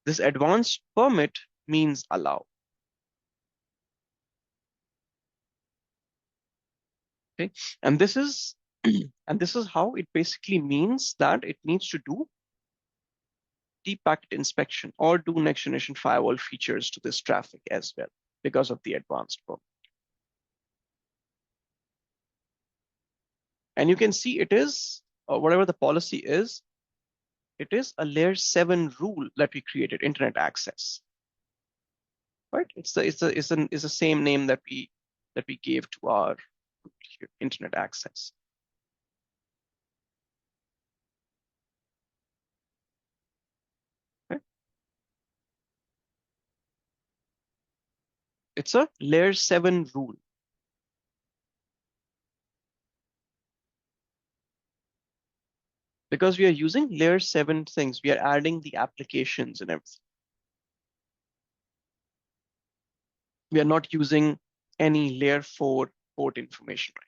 This advanced permit means allow. Okay, and this is how it basically means that it needs to do deep packet inspection or do next generation firewall features to this traffic as well because of the advanced permit. And you can see it is, whatever the policy is, it is a layer 7 rule that we created, internet access. Right? It's the same name that we gave to our internet access. Okay? It's a layer 7 rule. Because we are using layer 7 things, we are adding the applications and everything. We are not using any layer 4 port information. Right?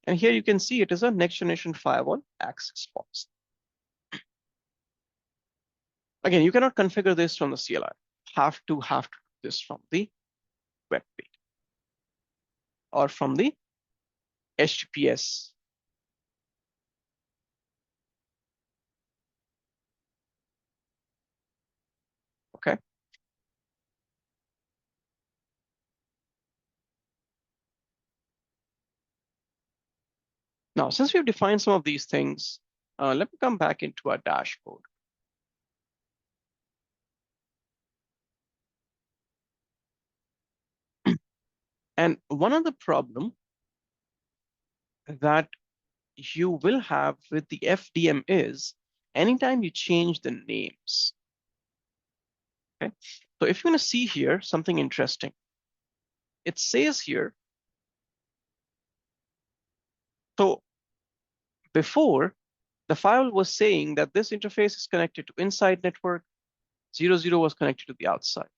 And here you can see it is a next generation firewall access policy. Again, you cannot configure this from the CLI. Have to do this from the web page or from the HTTPS. Okay. Now, since we've defined some of these things, let me come back into our dashboard. And one of the problem that you will have with the FDM is anytime you change the names. Okay. So if you're going to see here something interesting, it says here, so before the firewall was saying that this interface is connected to inside network, 00 was connected to the outside.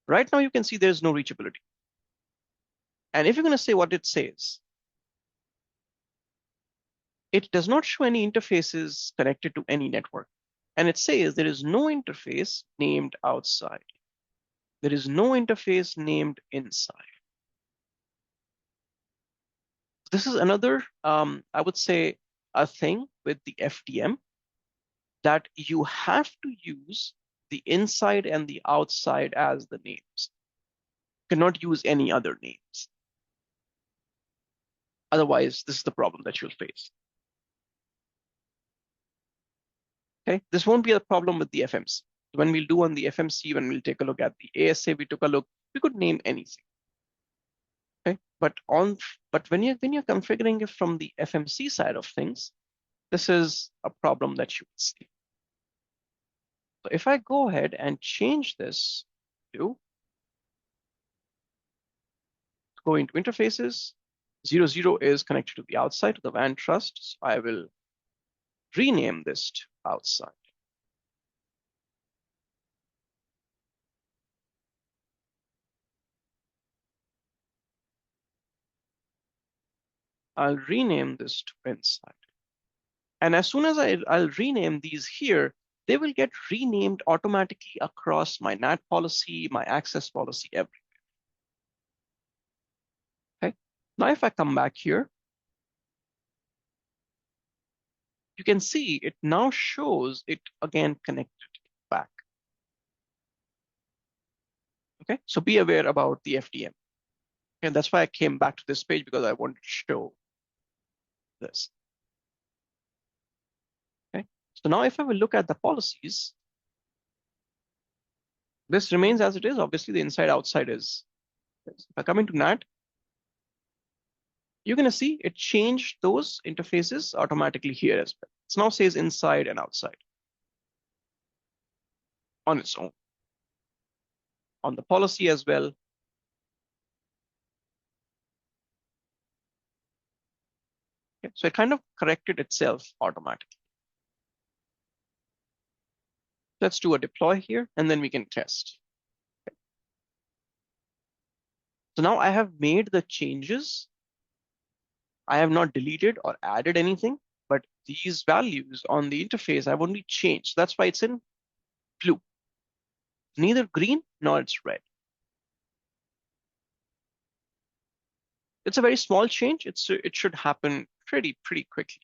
Right now you can see there's no reachability. And if you're going to say what it says, it does not show any interfaces connected to any network. And it says there is no interface named outside. There is no interface named inside. This is another, I would say, a thing with the FDM that you have to use the inside and the outside as the names. You cannot use any other names. Otherwise, this is the problem that you'll face. Okay, this won't be a problem with the FMC. When we'll do on the FMC, when we'll take a look at the ASA, we took a look, we could name anything. Okay, but when you're configuring it from the FMC side of things, this is a problem that you would see. So if I go ahead and change this to go into interfaces, 00 is connected to the outside to the WAN trust. So I will rename this to outside. I'll rename this to inside. And as soon as I'll rename these here, they will get renamed automatically across my NAT policy, my access policy, everywhere. Okay. Now, if I come back here, you can see it now shows it again connected back. Okay. So be aware about the FDM. And that's why I came back to this page because I wanted to show this. Okay. So now if I will look at the policies, this remains as it is. Obviously, the inside outside is this. If I come into NAT, you're going to see it changed those interfaces automatically here as well. It now says inside and outside on its own. On the policy as well. Okay, so it kind of corrected itself automatically. Let's do a deploy here, and then we can test. Okay. So now I have made the changes. I have not deleted or added anything, but these values on the interface I've only changed. That's why it's in blue. Neither green nor it's red. It's a very small change. It should happen pretty quickly.